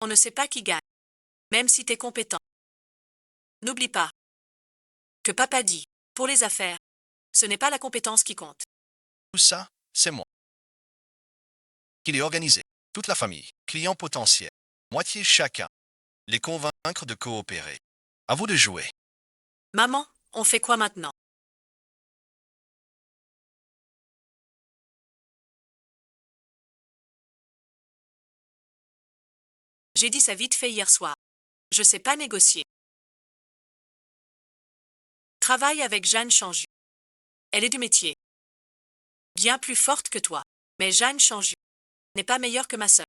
S2: on ne sait pas qui gagne. Même si t'es compétent. N'oublie pas que papa dit, pour les affaires, ce n'est pas la compétence qui compte.
S1: Tout ça, c'est moi. Qu'il est organisé. Toute la famille. Clients potentiels. Moitié chacun. Les convaincre de coopérer. À vous de jouer.
S2: Maman, on fait quoi maintenant? J'ai dit ça vite fait hier soir. Je sais pas négocier. Travaille avec Jeanne Chanju. Elle est du métier. Bien plus forte que toi. Mais Jeanne Chanju n'est pas meilleure que ma sœur.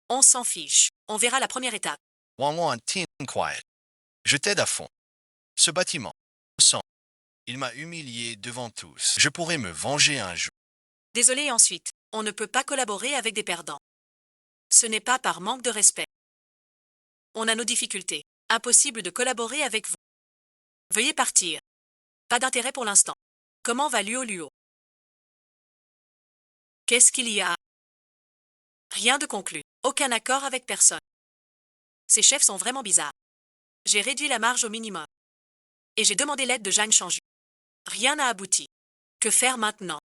S2: On s'en fiche. On verra la première étape.
S1: Wang Wang, tin quiet. Je t'aide à fond. Ce bâtiment. Sang. Il m'a humilié devant tous. Je pourrais me venger un jour.
S2: Désolé ensuite. On ne peut pas collaborer avec des perdants. Ce n'est pas par manque de respect. On a nos difficultés. Impossible de collaborer avec vous. Veuillez partir. Pas d'intérêt pour l'instant. Comment va Luo Luo? Qu'est-ce qu'il y a? Rien de conclu. Aucun accord avec personne. Ces chefs sont vraiment bizarres. J'ai réduit la marge au minimum. Et j'ai demandé l'aide de Jeanne Chanju. Rien n'a abouti. Que faire maintenant?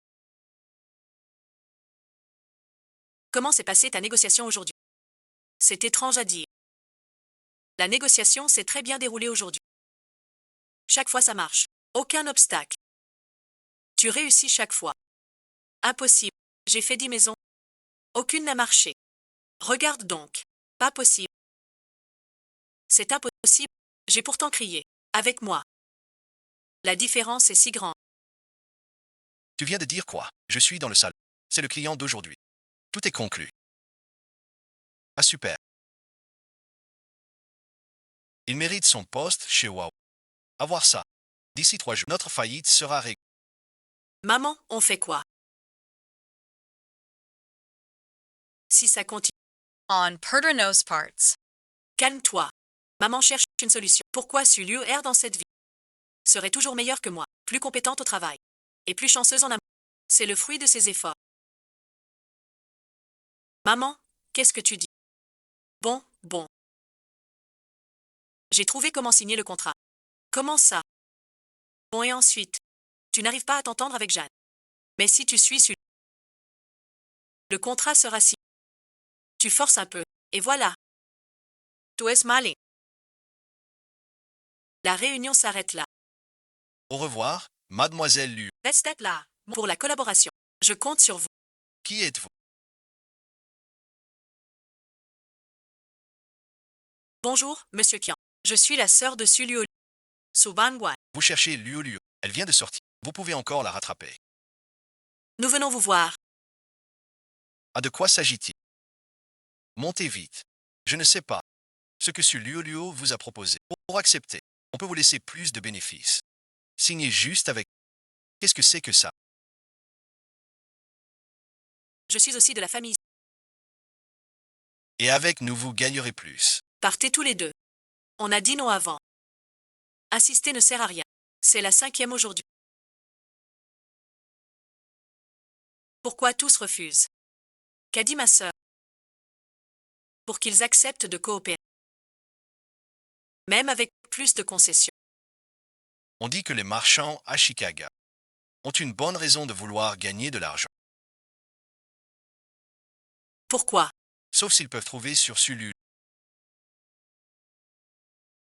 S2: Comment s'est passée ta négociation aujourd'hui? C'est étrange à dire. La négociation s'est très bien déroulée aujourd'hui. Chaque fois ça marche. Aucun obstacle. Tu réussis chaque fois. Impossible. J'ai fait 10 maisons. Aucune n'a marché. Regarde donc. Pas possible. C'est impossible. J'ai pourtant crié. Avec moi. La différence est si grande.
S1: Tu viens de dire quoi? Je suis dans le salon. C'est le client d'aujourd'hui. Tout est conclu. Ah super. Il mérite son poste chez Huawei. À voir ça. D'ici 3 jours, notre faillite sera réglée.
S2: Maman, on fait quoi? Si ça continue.
S3: On Perdonos parts.
S2: Calme-toi. Maman cherche une solution. Pourquoi Su Liu erre dans cette vie? Serait toujours meilleure que moi, plus compétente au travail. Et plus chanceuse en amour. C'est le fruit de ses efforts. Maman, qu'est-ce que tu dis? Bon. J'ai trouvé comment signer le contrat. Comment ça? Bon et ensuite? Tu n'arrives pas à t'entendre avec Jeanne. Mais si tu suis Su, le contrat sera signé. Tu forces un peu. Et voilà.
S3: Tu es malin.
S2: La réunion s'arrête là.
S1: Au revoir, mademoiselle Lu.
S2: Restez là. Pour la collaboration. Je compte sur vous.
S1: Qui êtes-vous?
S2: Bonjour, monsieur Kian. Je suis la sœur de Su Liu. Su Bangwan.
S1: Vous cherchez Luo Luo. Elle vient de sortir. Vous pouvez encore la rattraper.
S2: Nous venons vous voir.
S1: Ah, de quoi s'agit-il? Montez vite. Je ne sais pas ce que ce Luo Luo vous a proposé. Pour accepter, on peut vous laisser plus de bénéfices. Signez juste avec. Qu'est-ce que c'est que ça?
S2: Je suis aussi de la famille.
S1: Et avec nous, vous gagnerez plus.
S2: Partez tous les deux. On a dit non avant. Insister ne sert à rien. C'est la 5e aujourd'hui. Pourquoi tous refusent? Qu'a dit ma sœur? Pour qu'ils acceptent de coopérer. Même avec plus de concessions.
S1: On dit que les marchands à Chicago ont une bonne raison de vouloir gagner de l'argent.
S2: Pourquoi?
S1: Sauf s'ils peuvent trouver sur Sulu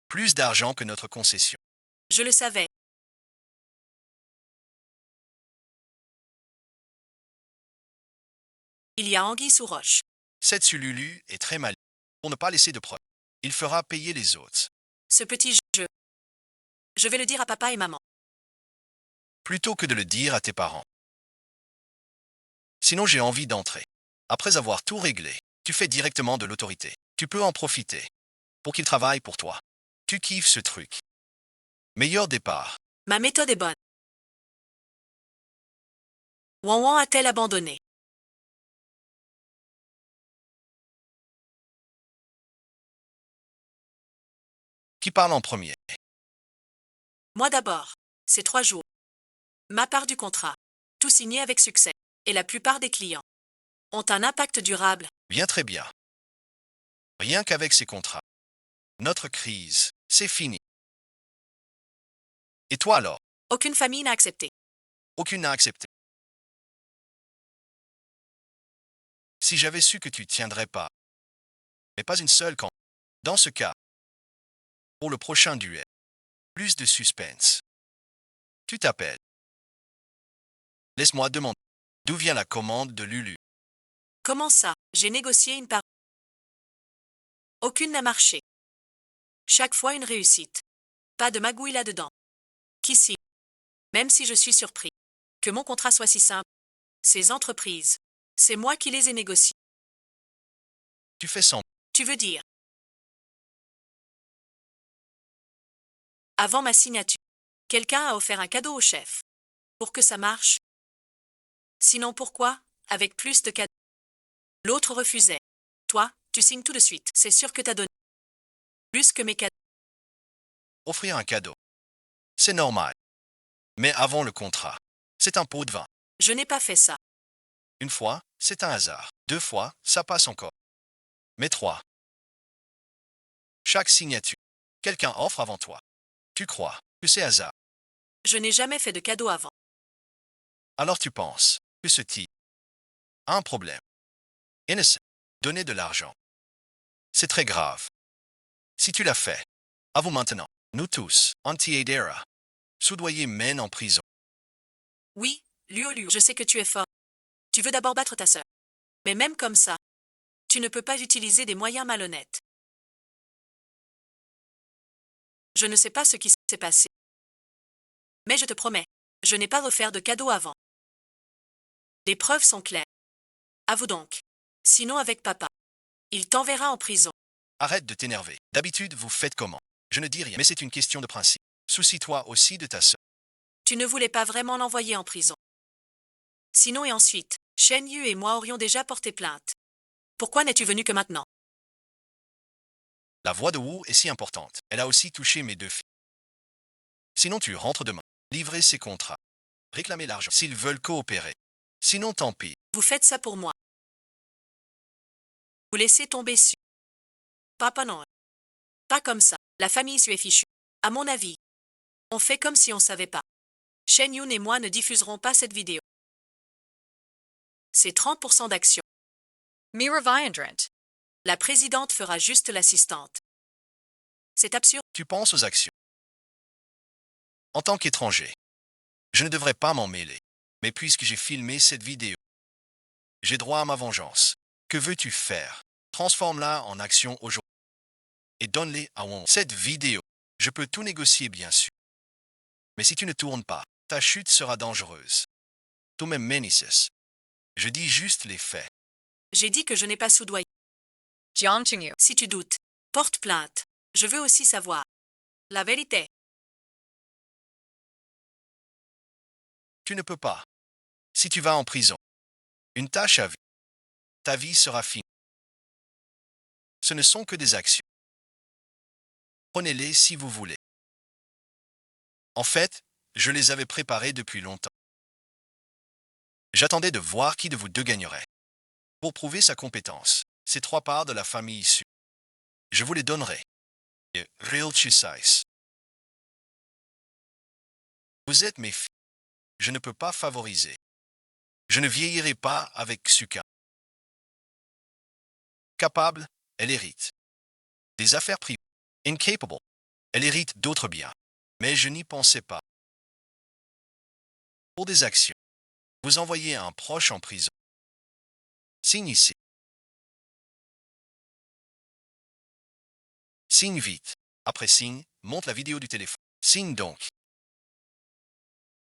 S1: plus d'argent que notre concession.
S2: Je le savais. Il y a anguille sous roche.
S1: Cette Sululu est très mal pour ne pas laisser de preuves. Il fera payer les autres.
S2: Ce petit jeu. Je vais le dire à papa et maman.
S1: Plutôt que de le dire à tes parents. Sinon j'ai envie d'entrer. Après avoir tout réglé, tu fais directement de l'autorité. Tu peux en profiter. Pour qu'il travaille pour toi. Tu kiffes ce truc. Meilleur départ.
S2: Ma méthode est bonne. Wan Wan a-t-elle abandonné?
S1: Qui parle en premier?
S2: Moi d'abord. C'est 3 jours. Ma part du contrat. Tout signé avec succès. Et la plupart des clients ont un impact durable.
S1: Bien très bien. Rien qu'avec ces contrats. Notre crise, c'est fini. Et toi alors?
S2: Aucune famille n'a accepté.
S1: Aucune n'a accepté. Si j'avais su que tu tiendrais pas. Mais pas une seule quand. Dans ce cas. Pour le prochain duel. Plus de suspense. Tu t'appelles. Laisse-moi demander. D'où vient la commande de Lulu?
S2: Comment ça? J'ai négocié une part. Aucune n'a marché. Chaque fois une réussite. Pas de magouille là-dedans. Qu'ici, même si je suis surpris, que mon contrat soit si simple, ces entreprises, c'est moi qui les ai négociées.
S1: Tu fais semblant.
S2: Tu veux dire, avant ma signature, quelqu'un a offert un cadeau au chef. Pour que ça marche. Sinon pourquoi, avec plus de cadeaux? L'autre refusait. Toi, tu signes tout de suite. C'est sûr que t'as donné plus que mes cadeaux.
S1: Offrir un cadeau. C'est normal. Mais avant le contrat, c'est un pot de vin.
S2: Je n'ai pas fait ça.
S1: Une fois, c'est un hasard. 2 fois, ça passe encore. Mais 3. Chaque signature, quelqu'un offre avant toi. Tu crois que c'est hasard.
S2: Je n'ai jamais fait de cadeau avant.
S1: Alors tu penses que ce type a un problème. Innocent. Donner de l'argent. C'est très grave. Si tu l'as fait, avoue maintenant. Nous tous, anti-Adera, soudoyés mènent en prison.
S2: Oui, Luo, je sais que tu es fort. Tu veux d'abord battre ta sœur. Mais même comme ça, tu ne peux pas utiliser des moyens malhonnêtes. Je ne sais pas ce qui s'est passé. Mais je te promets, je n'ai pas offert de cadeau avant. Les preuves sont claires. Avoue donc. Sinon avec papa. Il t'enverra en prison.
S1: Arrête de t'énerver. D'habitude, vous faites comment? Je ne dis rien, mais c'est une question de principe. Soucie-toi aussi de ta sœur.
S2: Tu ne voulais pas vraiment l'envoyer en prison. Sinon et ensuite, Shen Yu et moi aurions déjà porté plainte. Pourquoi n'es-tu venu que maintenant?
S1: La voix de Wu est si importante. Elle a aussi touché mes 2 filles. Sinon, tu rentres demain. Livrer ces contrats. Réclamer l'argent s'ils veulent coopérer. Sinon, tant pis.
S2: Vous faites ça pour moi. Vous laissez tomber sur. Papa non. Pas comme ça. La famille Su est fichue. À mon avis. On fait comme si on savait pas. Shen Yun et moi ne diffuserons pas cette vidéo. C'est 30% d'action.
S3: Mira Viandrant.
S2: La présidente fera juste l'assistante. C'est absurde.
S1: Tu penses aux actions. En tant qu'étranger, je ne devrais pas m'en mêler. Mais puisque j'ai filmé cette vidéo, j'ai droit à ma vengeance. Que veux-tu faire? Transforme-la en action aujourd'hui. Et donne-les à Wong. Cette vidéo, je peux tout négocier bien sûr. Mais si tu ne tournes pas, ta chute sera dangereuse. Tout même Ménicis. Je dis juste les faits.
S2: J'ai dit que je n'ai pas soudoyé.
S3: Jiang Qingyu.
S2: Si tu doutes, porte plainte. Je veux aussi savoir. La vérité.
S1: Tu ne peux pas. Si tu vas en prison, une tâche à vie, ta vie sera finie. Ce ne sont que des actions. Prenez-les si vous voulez. En fait, je les avais préparées depuis longtemps. J'attendais de voir qui de vous deux gagnerait. Pour prouver sa compétence, ces 3 parts de la famille issue. Je vous les donnerai. Et Real Chisais. Vous êtes mes filles. Je ne peux pas favoriser. Je ne vieillirai pas avec Suka. Capable, elle hérite. Des affaires privées. Incapable, elle hérite d'autres biens. Mais je n'y pensais pas. Pour des actions, vous envoyez un proche en prison. Signe ici. Signe vite. Après signe, monte la vidéo du téléphone. Signe donc.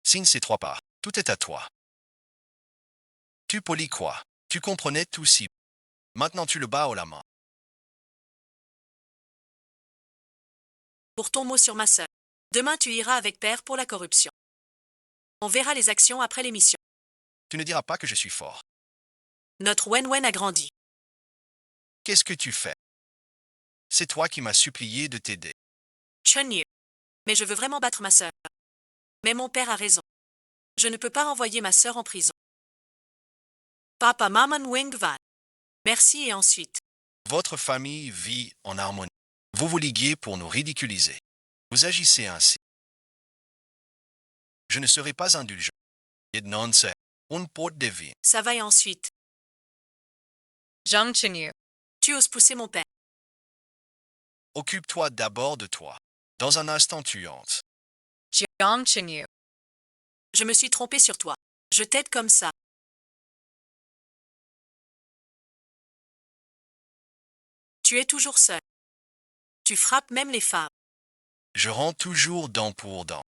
S1: Signe ces 3 parts. Tout est à toi. Tu polis quoi? Tu comprenais tout si. Maintenant tu le bats haut la main.
S2: Pour ton mot sur ma sœur. Demain tu iras avec père pour la corruption. On verra les actions après l'émission.
S1: Tu ne diras pas que je suis fort.
S2: Notre Wen a grandi.
S1: Qu'est-ce que tu fais? C'est toi qui m'as supplié de t'aider.
S2: Chen Yu. Mais je veux vraiment battre ma sœur. Mais mon père a raison. Je ne peux pas renvoyer ma sœur en prison. Papa Maman Wing Van. Merci et ensuite.
S1: Votre famille vit en harmonie. Vous vous liguez pour nous ridiculiser. Vous agissez ainsi. Je ne serai pas indulgent. Et non c'est une porte de vie.
S2: Ça va et ensuite.
S3: Jiang Qingyu.
S2: Tu oses pousser mon père.
S1: Occupe-toi d'abord de toi. Dans un instant tu entres.
S3: Jiang Qingyu.
S2: Je me suis trompée sur toi. Je t'aide comme ça. Tu es toujours seul. Tu frappes même les femmes.
S1: Je rends toujours dent pour dent.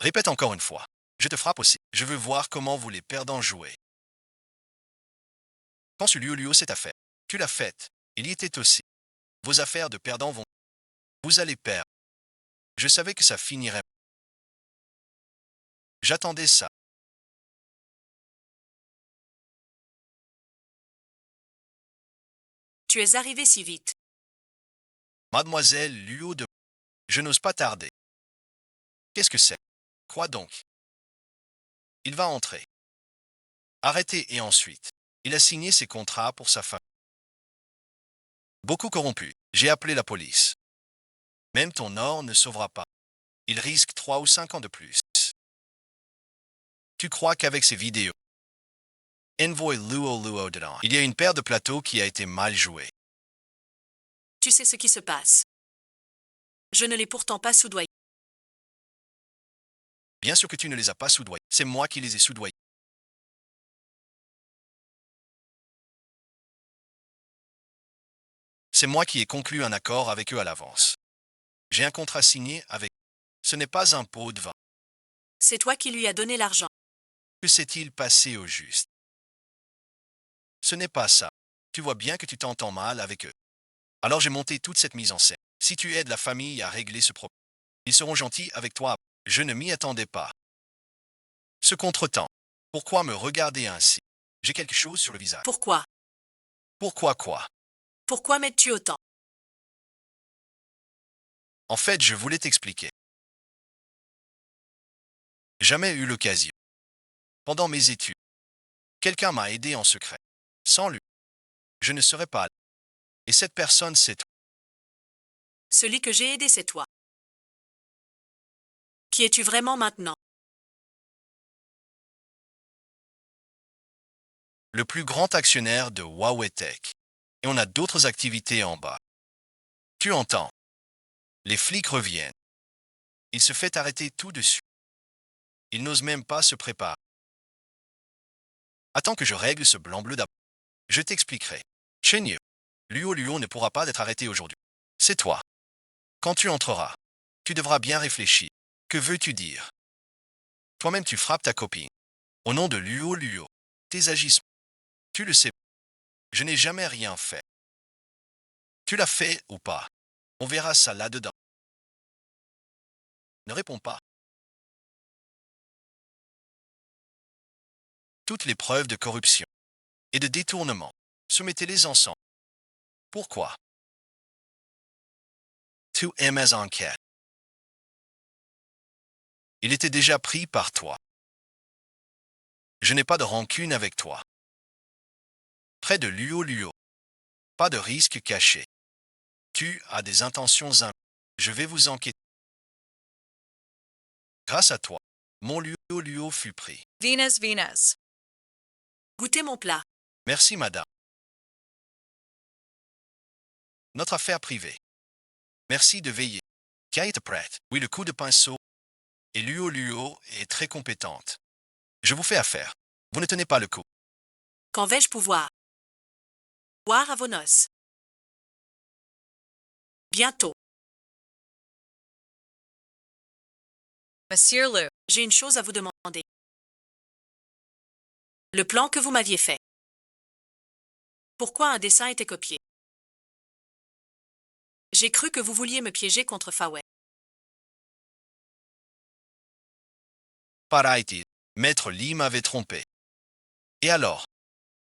S1: Répète encore une fois. Je te frappe aussi. Je veux voir comment vous les perdants jouez. Quand ce Liu cette affaire, tu l'as faite. Il y était aussi. Vos affaires de perdants vont. Vous allez perdre. Je savais que ça finirait. J'attendais ça.
S2: Tu es arrivé si vite.
S1: Mademoiselle Luo de... Je n'ose pas tarder. Qu'est-ce que c'est? Quoi donc? Il va entrer. Arrêtez et ensuite. Il a signé ses contrats pour sa femme. Beaucoup corrompu. J'ai appelé la police. Même ton or ne sauvera pas. Il risque 3 ou 5 ans de plus. Tu crois qu'avec ces vidéos, Envoy Luo dedans, il y a une paire de plateaux qui a été mal jouée.
S2: Tu sais ce qui se passe. Je ne l'ai pourtant pas soudoyé.
S1: Bien sûr que tu ne les as pas soudoyés. C'est moi qui les ai soudoyés. C'est moi qui ai conclu un accord avec eux à l'avance. J'ai un contrat signé avec... Ce n'est pas un pot de vin.
S2: C'est toi qui lui as donné l'argent.
S1: Que s'est-il passé au juste? Ce n'est pas ça. Tu vois bien que tu t'entends mal avec eux. Alors j'ai monté toute cette mise en scène. Si tu aides la famille à régler ce problème, ils seront gentils avec toi. Je ne m'y attendais pas. Ce contretemps. Pourquoi me regarder ainsi? J'ai quelque chose sur le visage.
S2: Pourquoi?
S1: Pourquoi quoi?
S2: Pourquoi m'aides-tu autant?
S1: En fait, je voulais t'expliquer. Jamais eu l'occasion. Pendant mes études, quelqu'un m'a aidé en secret. Sans lui, je ne serais pas là. Et cette personne, c'est toi.
S2: Celui que j'ai aidé, c'est toi. Qui es-tu vraiment maintenant?
S1: Le plus grand actionnaire de Huawei Tech. Et on a d'autres activités en bas. Tu entends? Les flics reviennent. Il se fait arrêter tout dessus. Il n'ose même pas se préparer. Attends que je règle ce blanc-bleu d'abord. Je t'expliquerai. Chenio, Luo ne pourra pas être arrêté aujourd'hui. C'est toi. Quand tu entreras, tu devras bien réfléchir. Que veux-tu dire? Toi-même tu frappes ta copine. Au nom de Luo, tes agissements. Tu le sais. Je n'ai jamais rien fait. Tu l'as fait ou pas? On verra ça là-dedans. Ne réponds pas. Toutes les preuves de corruption et de détournement, soumettez-les ensemble. Pourquoi? Tu aimes enquête. Il était déjà pris par toi. Je n'ai pas de rancune avec toi. Près de Luo, pas de risque caché. Tu as des intentions Je vais vous enquêter. Grâce à toi, mon Luo fut pris.
S3: Venus.
S2: Goûtez mon plat.
S1: Merci, madame. Notre affaire privée. Merci de veiller. Qui est prête? Oui, le coup de pinceau. Et Luo est très compétente. Je vous fais affaire. Vous ne tenez pas le coup.
S2: Quand vais-je pouvoir boire à vos noces? Bientôt.
S3: Monsieur Liu,
S2: J'ai une chose à vous demander. Le plan que vous m'aviez fait. Pourquoi un dessin était copié? J'ai cru que vous vouliez me piéger contre Fawet.
S1: Paraît-il, Maître Li m'avait trompé. Et alors?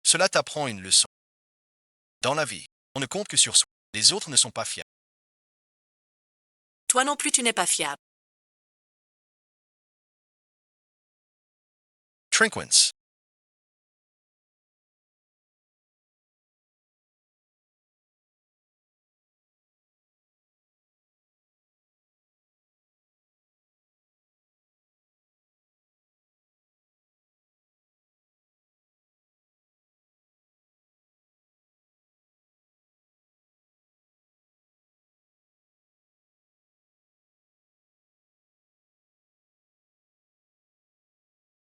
S1: Cela t'apprend une leçon. Dans la vie, on ne compte que sur soi. Les autres ne sont pas fiables.
S2: Toi non plus tu n'es pas fiable.
S1: Trinquence.